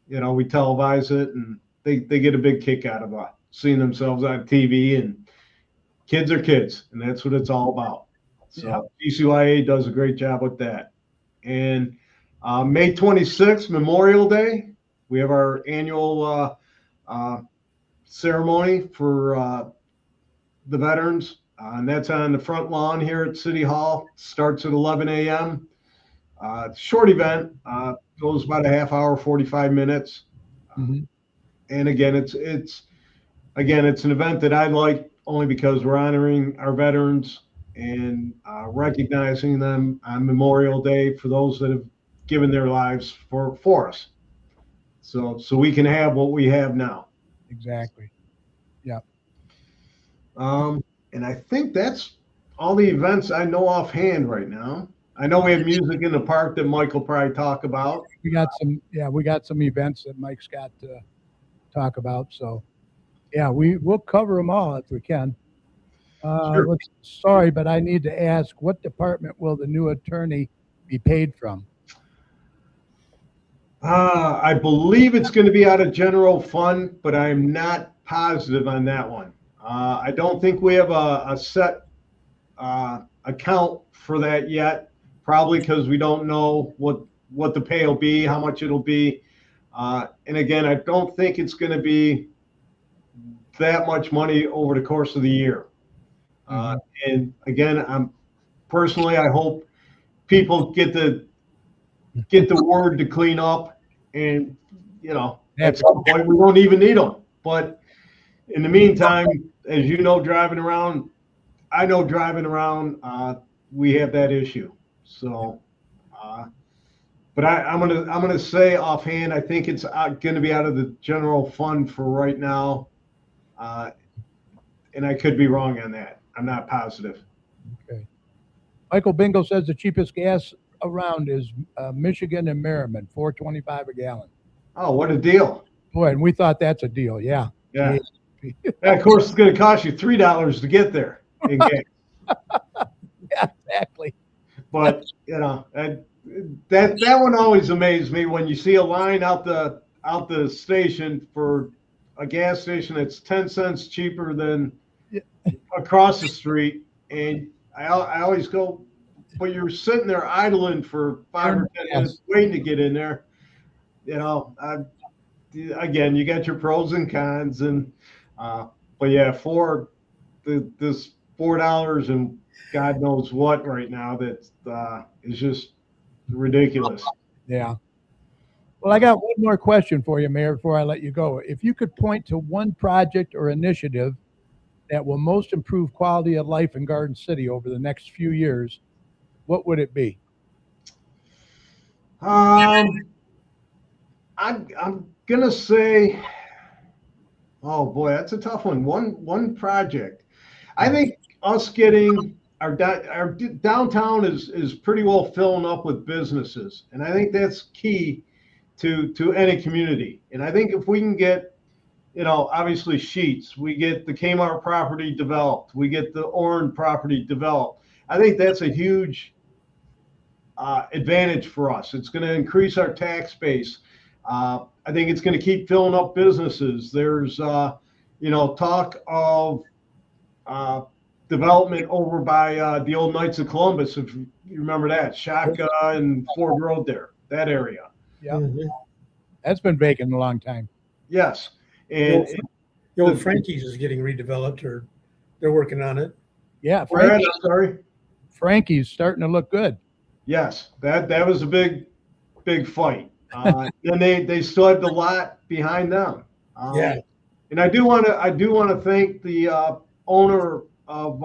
we televise it, and they get a big kick out of seeing themselves on TV. And kids are kids, and that's what it's all about. So GCYA does a great job with that. And May 26th, Memorial Day, we have our annual ceremony for the veterans, and that's on the front lawn here at City Hall. Starts at 11 a.m. Short event, goes about a half hour, 45 minutes. Mm-hmm. And again, it's an event that I like only because we're honoring our veterans and recognizing them on Memorial Day for those that have given their lives for us. So we can have what we have now. Exactly. Yeah. And I think that's all the events I know offhand right now. I know we have music in the park that Mike will probably talk about. We got some events that Mike's got to talk about. So yeah, we'll cover them all if we can. Sure. Sorry, but I need to ask, what department will the new attorney be paid from? I believe it's going to be out of general fund, but I'm not positive on that one. I don't think we have a set account for that yet, probably because we don't know what the pay will be, how much it'll be. And again, I don't think it's going to be that much money over the course of the year. And again, I hope people get the word to clean up, and at some point we won't even need them. But in the meantime, as you know, driving around, we have that issue. So, but I'm gonna say offhand, I think it's going to be out of the general fund for right now, and I could be wrong on that. I'm not positive. Okay. Michael Bingo says the cheapest gas around is Michigan and Merriman, $4.25 a gallon. Oh, what a deal! Boy, and we thought that's a deal. Yeah. Yeah. And of course, it's going to cost you $3 to get there. Yeah, exactly. But that one always amazed me when you see a line out the station for a gas station that's 10 cents cheaper than across the street, and I always go, but you're sitting there idling for 5 or 10 minutes waiting to get in there. Again, you got your pros and cons, and but yeah, for this $4 and God knows what right now that is just ridiculous. Yeah. Well, I got one more question for you, Mayor, before I let you go. If you could point to one project or initiative that will most improve quality of life in Garden City over the next few years, what would it be? I'm gonna say, oh boy, that's a tough one. One project. I think us getting our downtown is pretty well filling up with businesses, and I think that's key to any community. And I think if we can get, obviously Sheets, we get the Kmart property developed, we get the Orange property developed. I think that's a huge advantage for us. It's going to increase our tax base. I think it's going to keep filling up businesses. There's, talk of development over by the old Knights of Columbus, if you remember that, Shaka and Ford Road there, that area. Yeah. That's been vacant a long time. Yes. And the old Frankie's is getting redeveloped, or they're working on it. Yeah. I'm sorry. Frankie's starting to look good. Yes. That was a big fight. And they still had the lot behind them. Yeah. And I do want to thank the owner of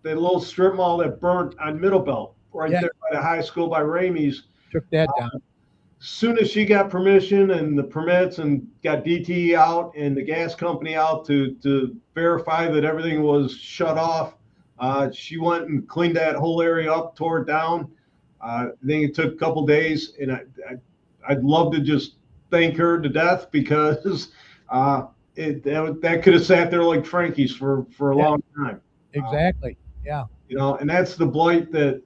the little strip mall that burnt on Middlebelt, right there by the high school by Ramey's. Took that down. As soon as she got permission and the permits and got DTE out and the gas company out to verify that everything was shut off, she went and cleaned that whole area up, tore it down. I think it took a couple days, and I'd love to just thank her to death because that could have sat there like Frankie's for a long time. Exactly. Yeah. And that's the blight that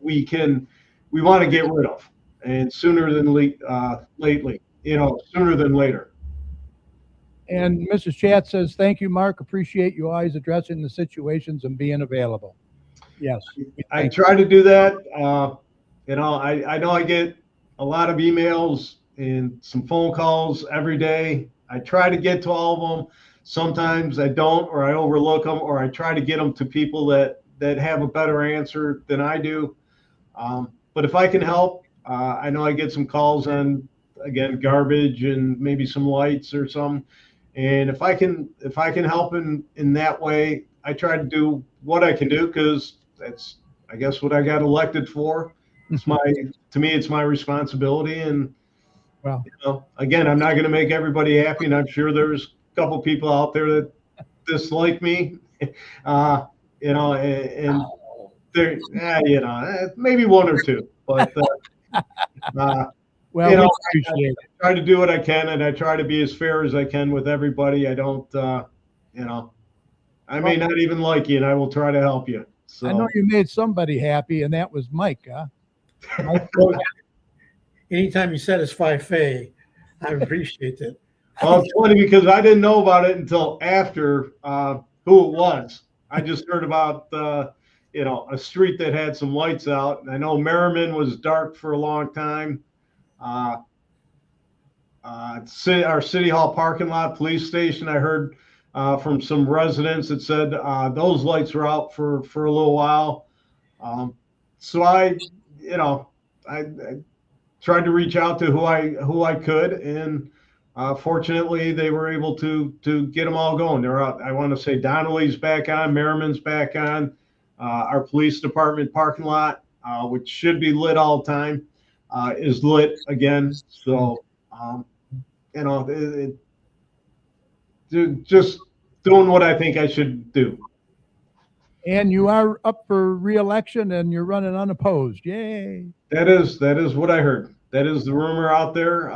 we want to get rid of, and sooner than lately, sooner than later. And Mrs. Chat says, thank you, Mark. Appreciate you always addressing the situations and being available. Yes. I try to do that. I know I get a lot of emails and some phone calls every day. I try to get to all of them. Sometimes I don't, or I overlook them, or I try to get them to people that have a better answer than I do. But if I can help, I know I get some calls on, again, garbage and maybe some lights or something. And if I can help in that way, I try to do what I can do, because that's, I guess, what I got elected for. To me, it's my responsibility. And, again, I'm not going to make everybody happy. And I'm sure there's a couple people out there that dislike me, and there, maybe one or two, but, we appreciate it. I try to do what I can, and I try to be as fair as I can with everybody. I don't, I may not even like you, and I will try to help you. So. I know you made somebody happy, and that was Mike, huh? Anytime you satisfy Faye, I appreciate it. Well, it's funny because I didn't know about it until after who it was. I just heard about a street that had some lights out, and I know Merriman was dark for a long time. Our City Hall parking lot, police station, I heard from some residents that said those lights were out for a little while. So I tried to reach out to who I could, and fortunately they were able to get them all going. They're out. I want to say Donnelly's back on, Merriman's back on, our police department parking lot, which should be lit all the time, is lit again. So just doing what I think I should do. And you are up for re-election, and you're running unopposed. Yay! That is what I heard. That is the rumor out there.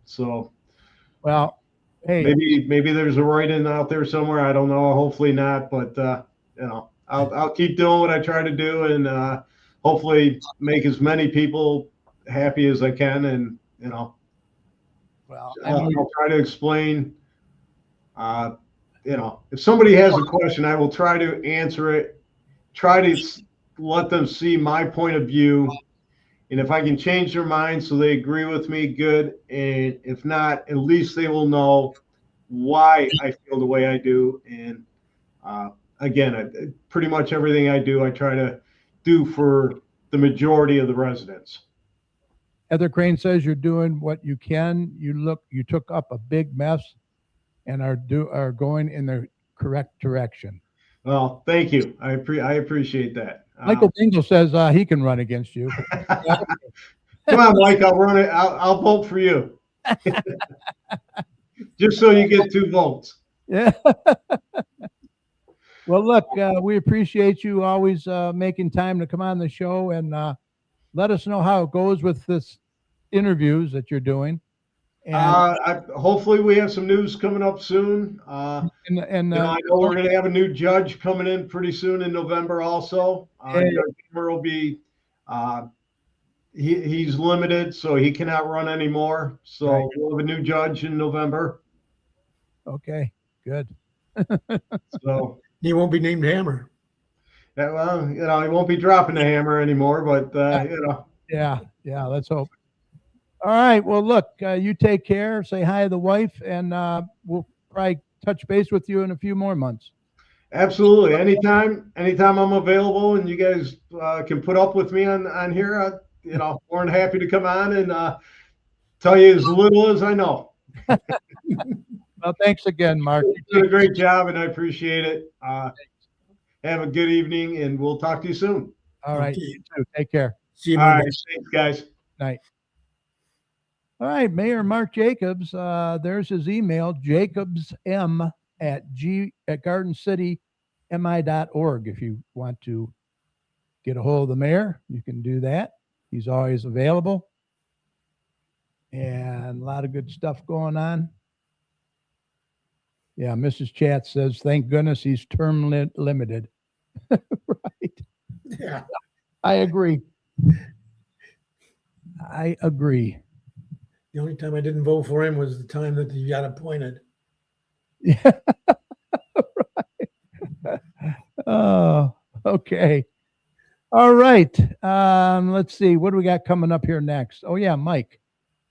So. Well, hey. Maybe there's a write-in out there somewhere. I don't know. Hopefully not. But I'll keep doing what I try to do, and hopefully make as many people happy as I can. And well, I'll try to explain. If somebody has a question, I will try to answer it, try to let them see my point of view. And if I can change their mind so they agree with me, good. And if not, at least they will know why I feel the way I do. And Again, pretty much everything I do, I try to do for the majority of the residents. Heather Crane says you're doing what you can. You took up a big mess and are going in the correct direction. Well, thank you. I appreciate that. Michael Dingle says he can run against you. Come on, Mike. I'll run it. I'll vote for you. Just so you get 2 votes. Yeah. Well, look, we appreciate you always making time to come on the show and let us know how it goes with this interviews that you're doing. And Hopefully we have some news coming up soon. I know we're going to have a new judge coming in pretty soon in November also. Judge Hammer will be, he's limited, so he cannot run anymore. So Right. we'll have a new judge in November. Okay, good. So He won't be named Hammer. well, he won't be dropping the hammer anymore, but Yeah, let's hope. All right. Well, look, you take care. Say hi to the wife, and we'll probably touch base with you in a few more months. absolutely. Anytime I'm available and you guys can put up with me on here, more than happy to come on and tell you as little as I know. Well, thanks again, Mark. You did a great job, and I appreciate it. Have a good evening, and we'll talk to you soon. All right. Okay. You too. Take care. See you All Monday. right, thanks, guys. Night. All right, Mayor Mark Jacobs. There's his email, jacobsm@gardencitym.org. If you want to get a hold of the mayor, you can do that. He's always available. And a lot of good stuff going on. Yeah, Mrs. Chat says, thank goodness he's term limited. Right. Yeah. I agree. The only time I didn't vote for him was the time that he got appointed. Yeah. Right. Oh, okay. All right. Let's see. What do we got coming up here next? Oh, yeah, Mike.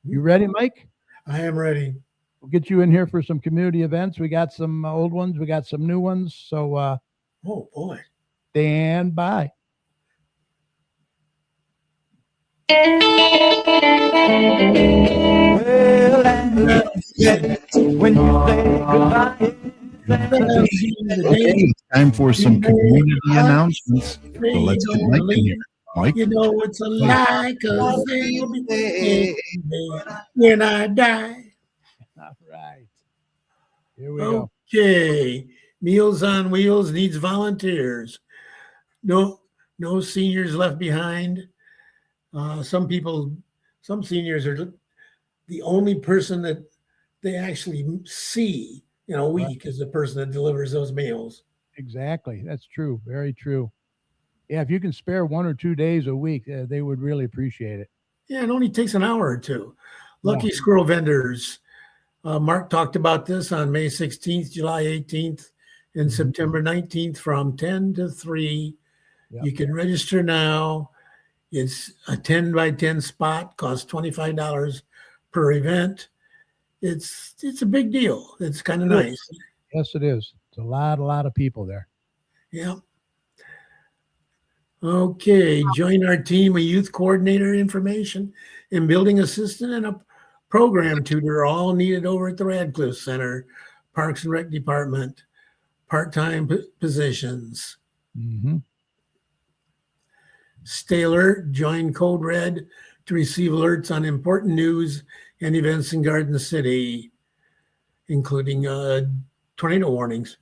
You ready, Mike? I am ready. We'll get you in here for some community events. We got some old ones. We got some new ones. So Oh, boy. stand by. Well, when you say goodbye, Okay, it's time for some community announcements. So let's get Mike in here. Mike? You know it's a lie, 'cause they'll be thinking when I die. All right. Here we go. Okay. Meals on Wheels needs volunteers. No seniors left behind. Some seniors are the only person that they actually see in a week is the person that delivers those meals. Exactly. That's true. Very true. Yeah, if you can spare 1 or 2 days a week, they would really appreciate it. Yeah, it only takes an hour or two. Lucky Squirrel vendors. Mark talked about this on May 16th, July 18th, and September 19th from 10 to 3. Yep. You can register now. It's a 10 by 10 spot, costs $25 per event. It's a big deal. It's kind of nice. Yes, it is. It's a lot of people there. Yeah. Okay, join our team, a youth coordinator information and building assistant and a program tutor, all needed over at the Radcliffe Center, Parks and Rec Department, part-time positions. Mm-hmm. Stay alert, join Code Red to receive alerts on important news and events in Garden City, including tornado warnings.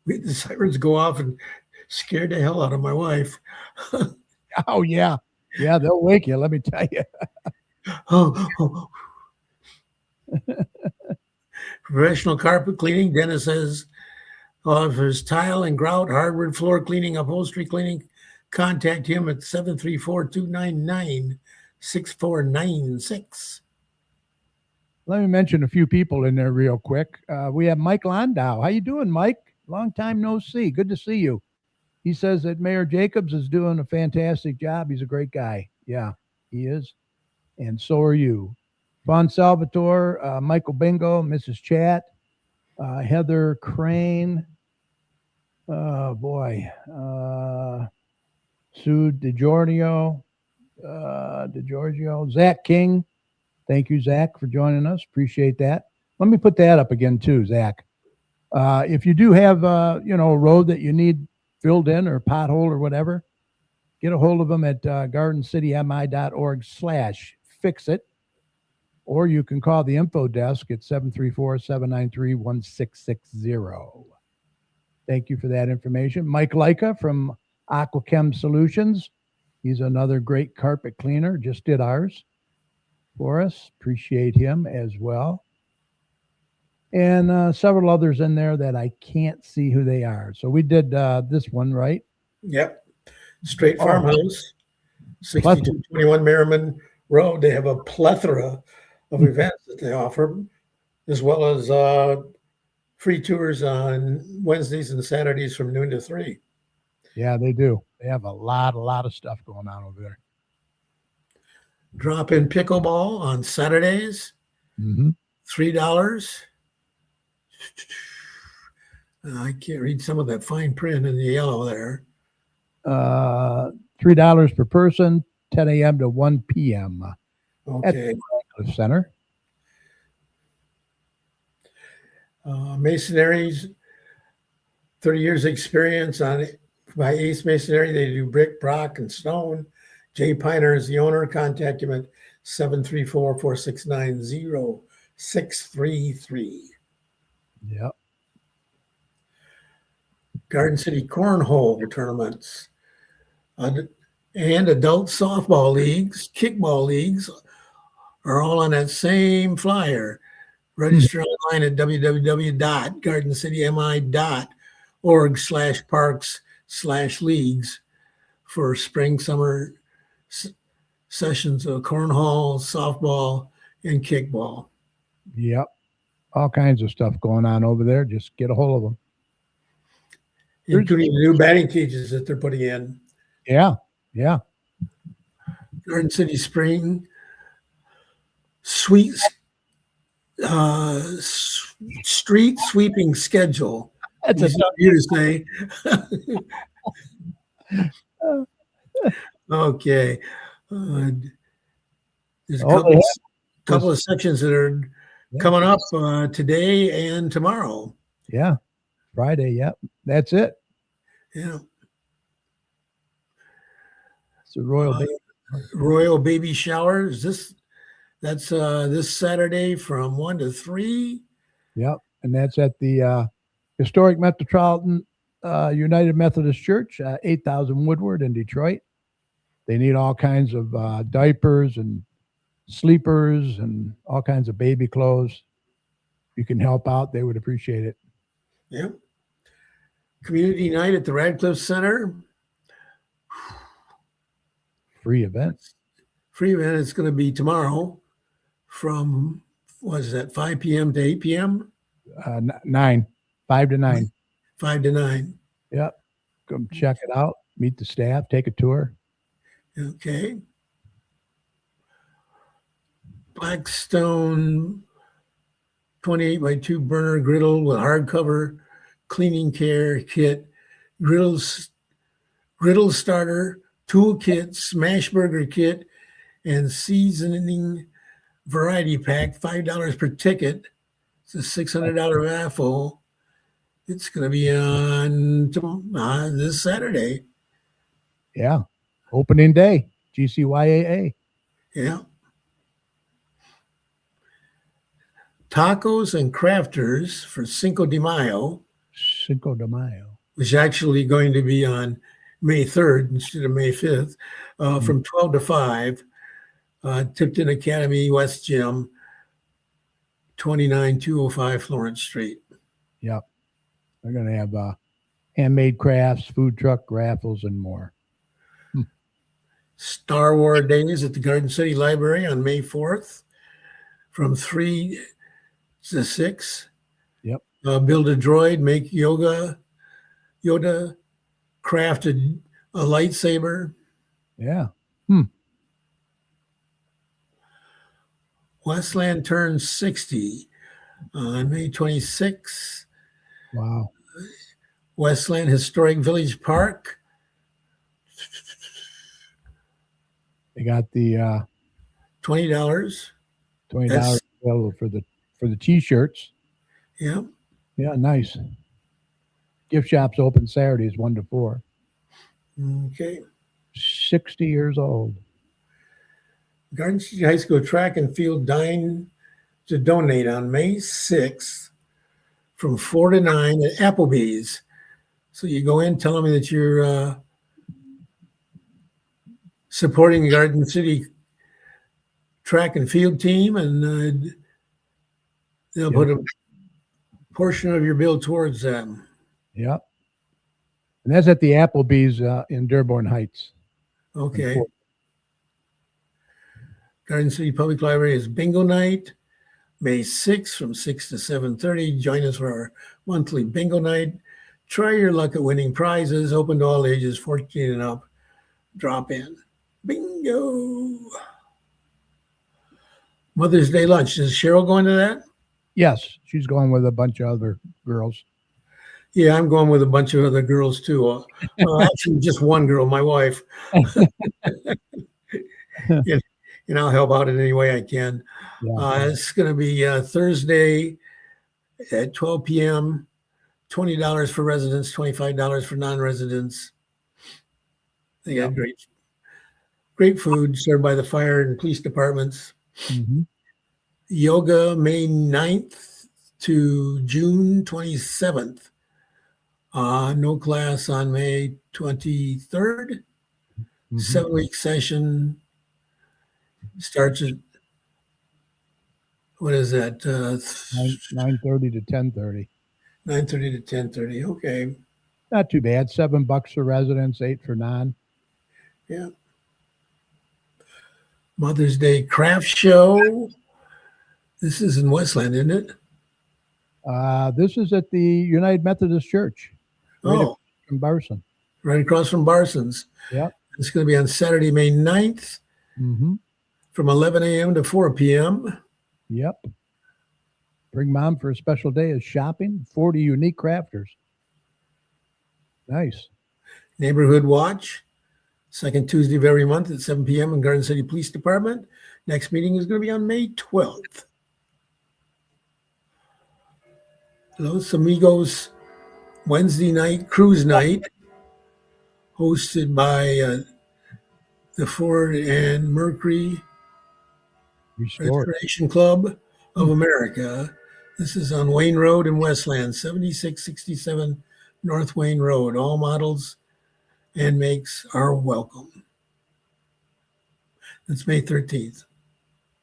The sirens go off and scared the hell out of my wife. Oh, yeah. Yeah, they'll wake you, let me tell you. Professional carpet cleaning. Dennis says, offers tile and grout, hardwood floor cleaning, upholstery cleaning. Contact him at 734-299-6496. Let me mention a few people in there real quick. We have Mike Landau. How you doing, Mike? Long time no see. Good to see you. He says that Mayor Jacobs is doing a fantastic job. He's a great guy. Yeah, he is. And so are you. Von Salvatore, Michael Bingo, Mrs. Chat, Heather Crane, Oh boy. Sue DiGiorgio, Zach King. Thank you, Zach, for joining us. Appreciate that. Let me put that up again too, Zach. If you do have, a road that you need filled in or pothole or whatever, get a hold of them at gardencitymi.org/fix-it. Or you can call the info desk at 734-793-1660. Thank you for that information. Mike Leica from AquaChem Solutions. He's another great carpet cleaner. Just did ours for us. Appreciate him as well. And several others in there that I can't see who they are. So we did this one, right? Yep. Straight Oh. Farmhouse, 6221 Merriman Road. They have a plethora of events that they offer, as well as free tours on Wednesdays and Saturdays from noon to 3. Yeah, they do. They have a lot of stuff going on over there. Drop in pickleball on Saturdays, Mm-hmm. $3. I can't read some of that fine print in the yellow there. $3 per person, 10 a.m. to 1 p.m. Okay. Cliff Center. Masonry's 30 years experience by Ace Masonry. They do brick, rock, and stone. Jay Piner is the owner. Contact him at 734-469-0633. Yep. Garden City Cornhole tournaments and adult softball leagues, kickball leagues are all on that same flyer. Register online at www.gardencitymi.org/parks/leagues for spring, summer sessions of cornhole, softball, and kickball. Yep. All kinds of stuff going on over there. Just get a hold of them. Including the new batting cages that they're putting in. Yeah. Yeah. Garden City Spring Street sweeping schedule. That's Easy for you to say. Okay. There's a couple of sections that are coming up today and tomorrow. Yeah. Friday. Yep. That's it. Yeah. It's a Royal Baby shower. That's this Saturday from 1 to 3. Yep. And that's at the historic Metropolitan United Methodist Church, 8000 Woodward in Detroit. They need all kinds of diapers and sleepers and all kinds of baby clothes. If you can help out, they would appreciate it. Yeah. Community night at the Radcliffe Center. Free event. Free event is going to be tomorrow from, 5 p.m. to 8 p.m.? 5 to 9. 5 to 9. Yep. Come check it out. Meet the staff. Take a tour. Okay. Blackstone 28 by 2 burner griddle with hardcover cleaning care kit, griddle starter, tool kit, smash burger kit, and seasoning variety pack, $5 per ticket. It's a $600 raffle. It's going to be on this Saturday. Yeah. Opening day, GCYAA. Yeah. Tacos and Crafters for Cinco de Mayo. Cinco de Mayo. Which is actually going to be on May 3rd instead of May 5th, from 12 to 5, Tipton Academy West Gym, 29205 Florence Street. Yep. They're going to have handmade crafts, food truck raffles, and more. Star Wars Days at the Garden City Library on May 4th from 3 to 6. Yep. Build a droid, make Yoda crafted a lightsaber. Yeah. Westland turns 60 on May 26th. Wow. Westland Historic Village Park. They got the $20. $20 available for the t-shirts. Yeah. Yeah, nice. Gift shops open Saturdays 1 to 4. Okay. 60 years old. Garden City High School track and field dine to donate on May 6th from 4 to 9 at Applebee's. So you go in, tell them that you're supporting the Garden City track and field team, and they'll put a portion of your bill towards them. Yeah. And that's at the Applebee's in Dearborn Heights. Okay. Garden City Public Library is bingo night, May 6th from 6 to 7:30. Join us for our monthly bingo night. Try your luck at winning prizes, open to all ages, 14 and up. Drop in. Bingo. Mother's Day lunch. Is Cheryl going to that? Yes, she's going with a bunch of other girls. Yeah, I'm going with a bunch of other girls too. Actually, just one girl, my wife. And I'll help out in any way I can. Yeah. It's going to be Thursday at 12 p.m. $20 for residents, $25 for non-residents. They got great food served by the fire and police departments. Mhm. Yoga May 9th to June 27th. No class on May 23rd. Mhm. 7-week session starts at, what is that? 9:30 to 10:30. 9:30 to 10:30. Okay. Not too bad. $7 for residents, 8 for non. Yeah. Mother's Day craft show. This is in Westland, isn't it? This is at the United Methodist Church. Right Oh, in Barson. right across from Barson's. Yep. It's going to be on Saturday, May 9th Mm-hmm. from 11 a.m. to 4 p.m. Yep. Bring mom for a special day of shopping. 40 unique crafters. Nice. Neighborhood Watch, second Tuesday of every month at 7 p.m. in Garden City Police Department. Next meeting is going to be on May 12th. Los Amigos Wednesday night cruise night, hosted by the Ford and Mercury Restored. Restoration Club of America. This is on Wayne Road in Westland, 7667 North Wayne Road. All models and makes are welcome. That's May 13th.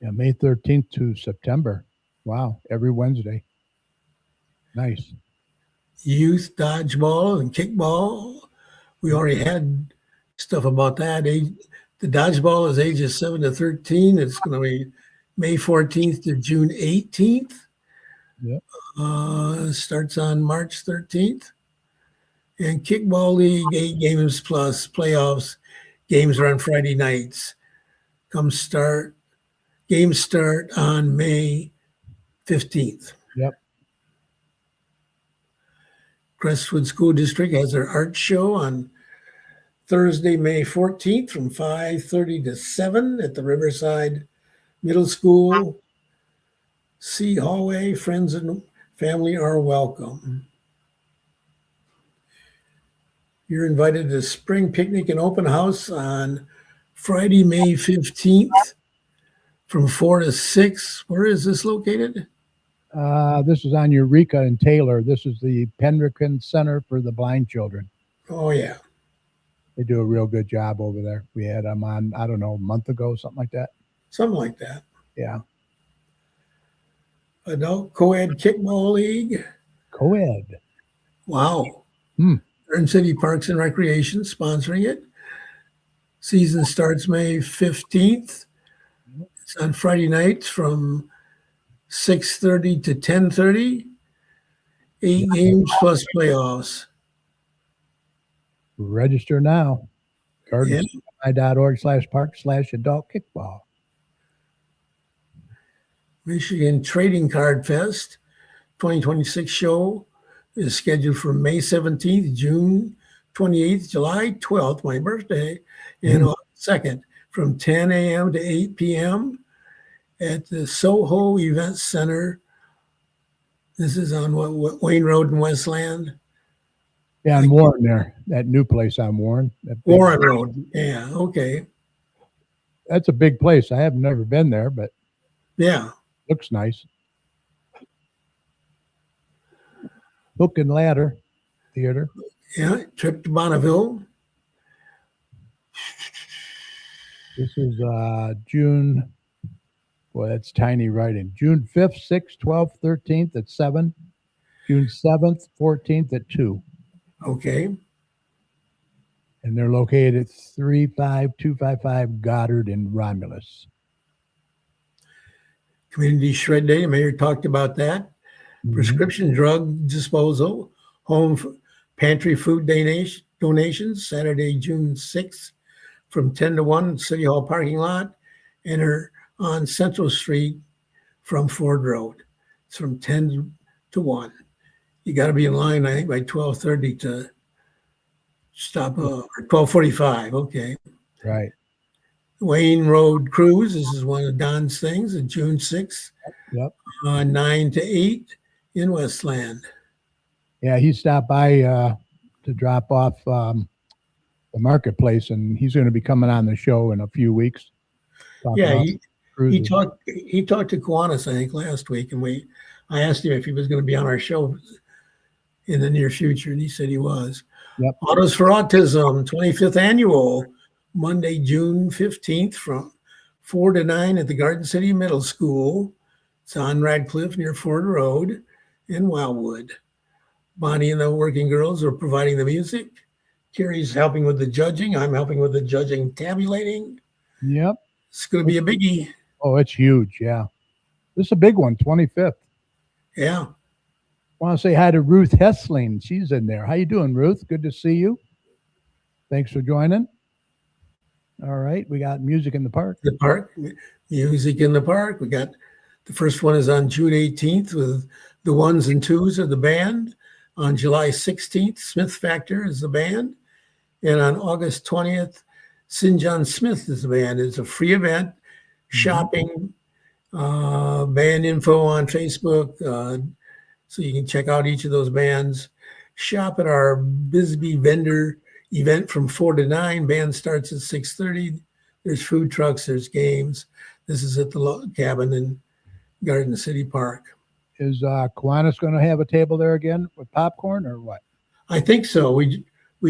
Yeah, May 13th to September. Wow. Every Wednesday. Nice. Youth dodgeball and kickball. We already had stuff about that. The dodgeball is ages 7 to 13. It's going to be May 14th to June 18th. Yep. Starts on March 13th. And Kickball League, 8 games plus playoffs. Games are on Friday nights. Games start on May 15th. Yep. Crestwood School District has their art show on Thursday, May 14th from 5:30 to 7 at the Riverside Middle School. C hallway, friends and family are welcome. You're invited to spring picnic and open house on Friday, May 15th from 4 to 6. Where is this located? This is on Eureka and Taylor. This is the Penrickin Center for the Blind Children. Oh, yeah. They do a real good job over there. We had them on, I don't know, a month ago, something like that. Something like that. Yeah. Adult Co-ed Kickball League. Co-ed. Wow. Hmm. Garden City Parks and Recreation sponsoring it. Season starts May 15th. It's on Friday nights from 6:30 to 10:30. 8 games plus playoffs. Register now. gardenci.org/park/adult kickball. Michigan Trading Card Fest 2026 show is scheduled for May 17th, June 28th, July 12th, my birthday, and August 2nd from 10 a.m. to 8 p.m. at the Soho Event Center. This is on what Wayne Road in Westland. Yeah, on Warren there, that new place on Warren. That big- Warren Road. Yeah, okay. That's a big place. I have never been there, but Yeah. looks nice. Hook and Ladder Theater. Yeah. Trip to Bonneville. This is June. Boy, that's tiny writing. June 5th, 6th, 12th, 13th at 7. June 7th, 14th at 2. Okay. And they're located at 35255 Goddard in Romulus. Community Shred Day. The mayor talked about that. Prescription drug disposal. Pantry food donations. Saturday, June 6th from 10 to 1 City Hall parking lot. Enter on Central Street from Ford Road. It's from 10 to 1. You got to be in line, I think, by 12:30 to stop, or 12:45. Okay. Right. Wayne Road Cruise. This is one of Don's things. On June 6th, Yep. 9 to 8 in Westland. Yeah, he stopped by to drop off the marketplace, and he's going to be coming on the show in a few weeks. talking Yeah, about he cruises. talked to Kiwanis, I think, last week, and I asked him if he was going to be on our show in the near future, and he said he was. Yep. Autos for Autism, 25th annual, Monday, June 15th from 4 to 9 at the Garden City Middle School. It's on Radcliffe near Ford Road in Wildwood. Bonnie and the Working Girls are providing the music. Carrie's helping with the judging. I'm helping with the judging tabulating. Yep. It's going to be a biggie. Oh, it's huge. Yeah. This is a big one, 25th. Yeah. Want to say hi to Ruth Hessling. She's in there. How you doing, Ruth? Good to see you. Thanks for joining. All right. We got music in the park. The park, music in the park. We got the first one is on June 18th with the Ones and Twos of the band. On July 16th, Smith Factor is the band. And on August 20th, St. John Smith is the band. It's a free event, shopping, band info on Facebook. So you can check out each of those bands. Shop at our Bisbee vendor event from 4 to 9. Band starts at 6:30. There's food trucks, there's games. This is at the cabin in Garden City Park. Is Kiwanis going to have a table there again with popcorn or what? I think so. We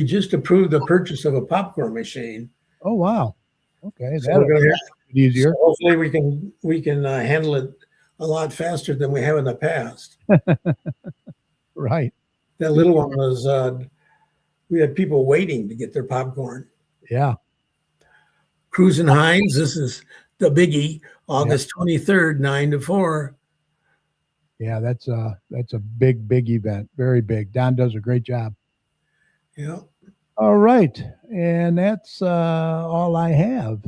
just approved the purchase of a popcorn machine. Oh, wow. Okay. So That'll we're gonna be have- easier. So hopefully we can handle it a lot faster than we have in the past. Right. That little one was we had people waiting to get their popcorn. Yeah. Cruise and Hines, this is the biggie, August 23rd, 9 to 4. Yeah. That's a big event. Very big. Don does a great job. Yeah. All right. And that's all I have.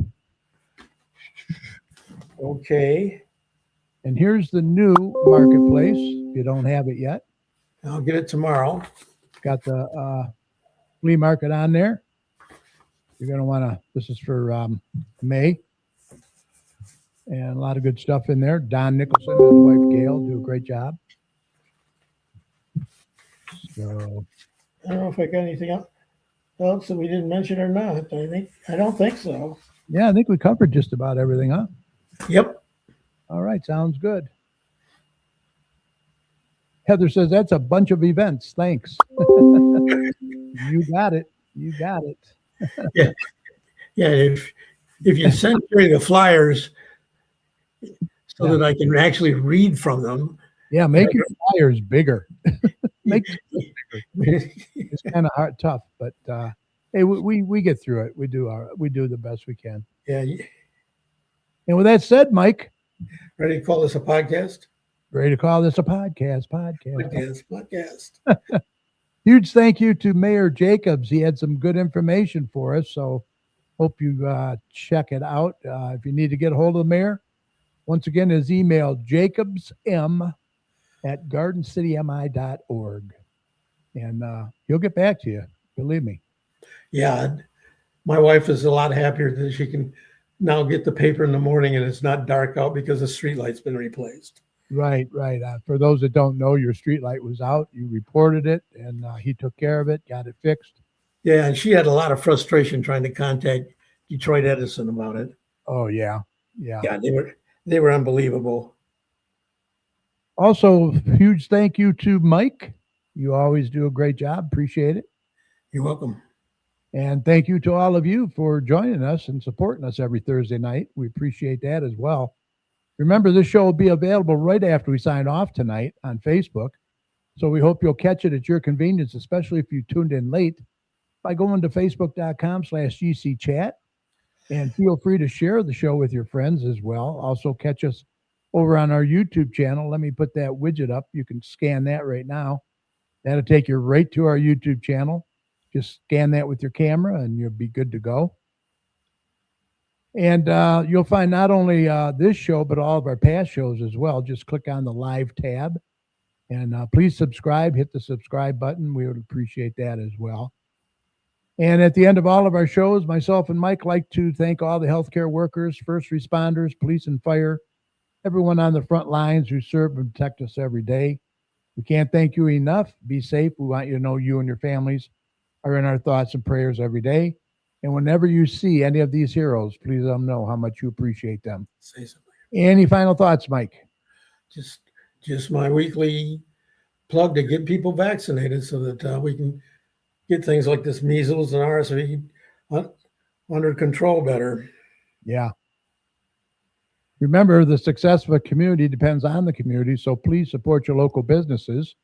Okay. And here's the new marketplace. If you don't have it yet, I'll get it tomorrow. got the flea market on there. You're going to want to, this is for May. And a lot of good stuff in there. Don Nicholson and his wife Gail do a great job. So, I don't know if I got anything else that we didn't mention or not. I don't think so. yeah, I think we covered just about everything, huh? Yep. All right, sounds good. Heather says that's a bunch of events. Thanks. You got it. You got it. Yeah. If you send Terry the flyers so that I can actually read from them. Yeah, make your flyers bigger. Make it's kind of hard, tough, but hey, we get through it. We do the best we can. Yeah. And with that said, Mike, Ready to call this a podcast? ready to call this a podcast. Podcast. Huge thank you to Mayor Jacobs. He had some good information for us, so hope you check it out. If you need to get a hold of the mayor, once again, his email, jacobsm@gardencitymi.org. and he'll get back to you. Believe me. Yeah, my wife is a lot happier that she can now get the paper in the morning and it's not dark out because the street light's been replaced. Right, right. For those that don't know, your street light was out. You reported it, and he took care of it, got it fixed. Yeah, and she had a lot of frustration trying to contact Detroit Edison about it. Oh yeah, yeah. Yeah, they were unbelievable. Also, huge thank you to Mike. You always do a great job. Appreciate it. You're welcome. And thank you to all of you for joining us and supporting us every Thursday night. We appreciate that as well. Remember, this show will be available right after we sign off tonight on Facebook. So we hope you'll catch it at your convenience, especially if you tuned in late, by going to facebook.com/GCChat. And feel free to share the show with your friends as well. Also catch us over on our YouTube channel. Let me put that widget up. You can scan that right now. That'll take you right to our YouTube channel. Just scan that with your camera and you'll be good to go. And you'll find not only this show, but all of our past shows as well. Just click on the live tab and please subscribe. Hit the subscribe button. We would appreciate that as well. And at the end of all of our shows, myself and Mike like to thank all the healthcare workers, first responders, police and fire, everyone on the front lines who serve and protect us every day. We can't thank you enough. Be safe. We want you to know you and your families are in our thoughts and prayers every day. And whenever you see any of these heroes, please let them know how much you appreciate them. Say something. Any final thoughts, Mike? Just my weekly plug to get people vaccinated so that we can get things like this measles and RSV under control better. Yeah. Remember, the success of a community depends on the community, so please support your local businesses.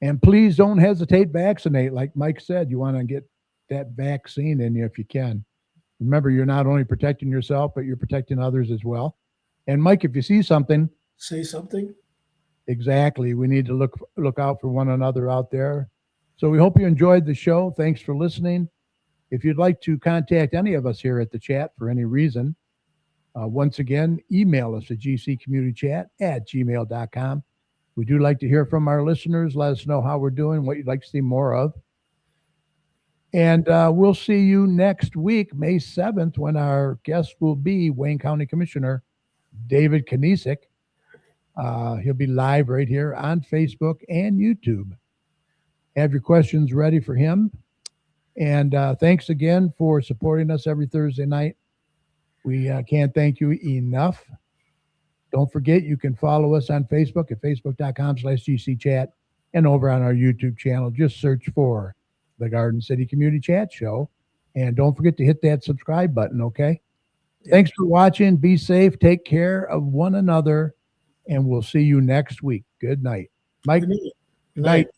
And please don't hesitate, vaccinate. Like Mike said, you want to get that vaccine in you if you can. Remember, you're not only protecting yourself, but you're protecting others as well. And Mike, if you see something, Say something. exactly, we need to look out for one another out there. So we hope you enjoyed the show. Thanks for listening. If you'd like to contact any of us here at the chat for any reason, once again, email us at gcommunitychat@gmail.com. We do like to hear from our listeners. Let us know how we're doing, what you'd like to see more of. And we'll see you next week, May 7th, when our guest will be Wayne County Commissioner David Knisik. He'll be live right here on Facebook and YouTube. Have your questions ready for him. And thanks again for supporting us every Thursday night. We can't thank you enough. Don't forget, you can follow us on Facebook at facebook.com/GCChat and over on our YouTube channel. Just search for the Garden City Community Chat Show. And don't forget to hit that subscribe button, okay? Thanks for watching. Be safe. Take care of one another. And we'll see you next week. Good night. Mike, Good night. night.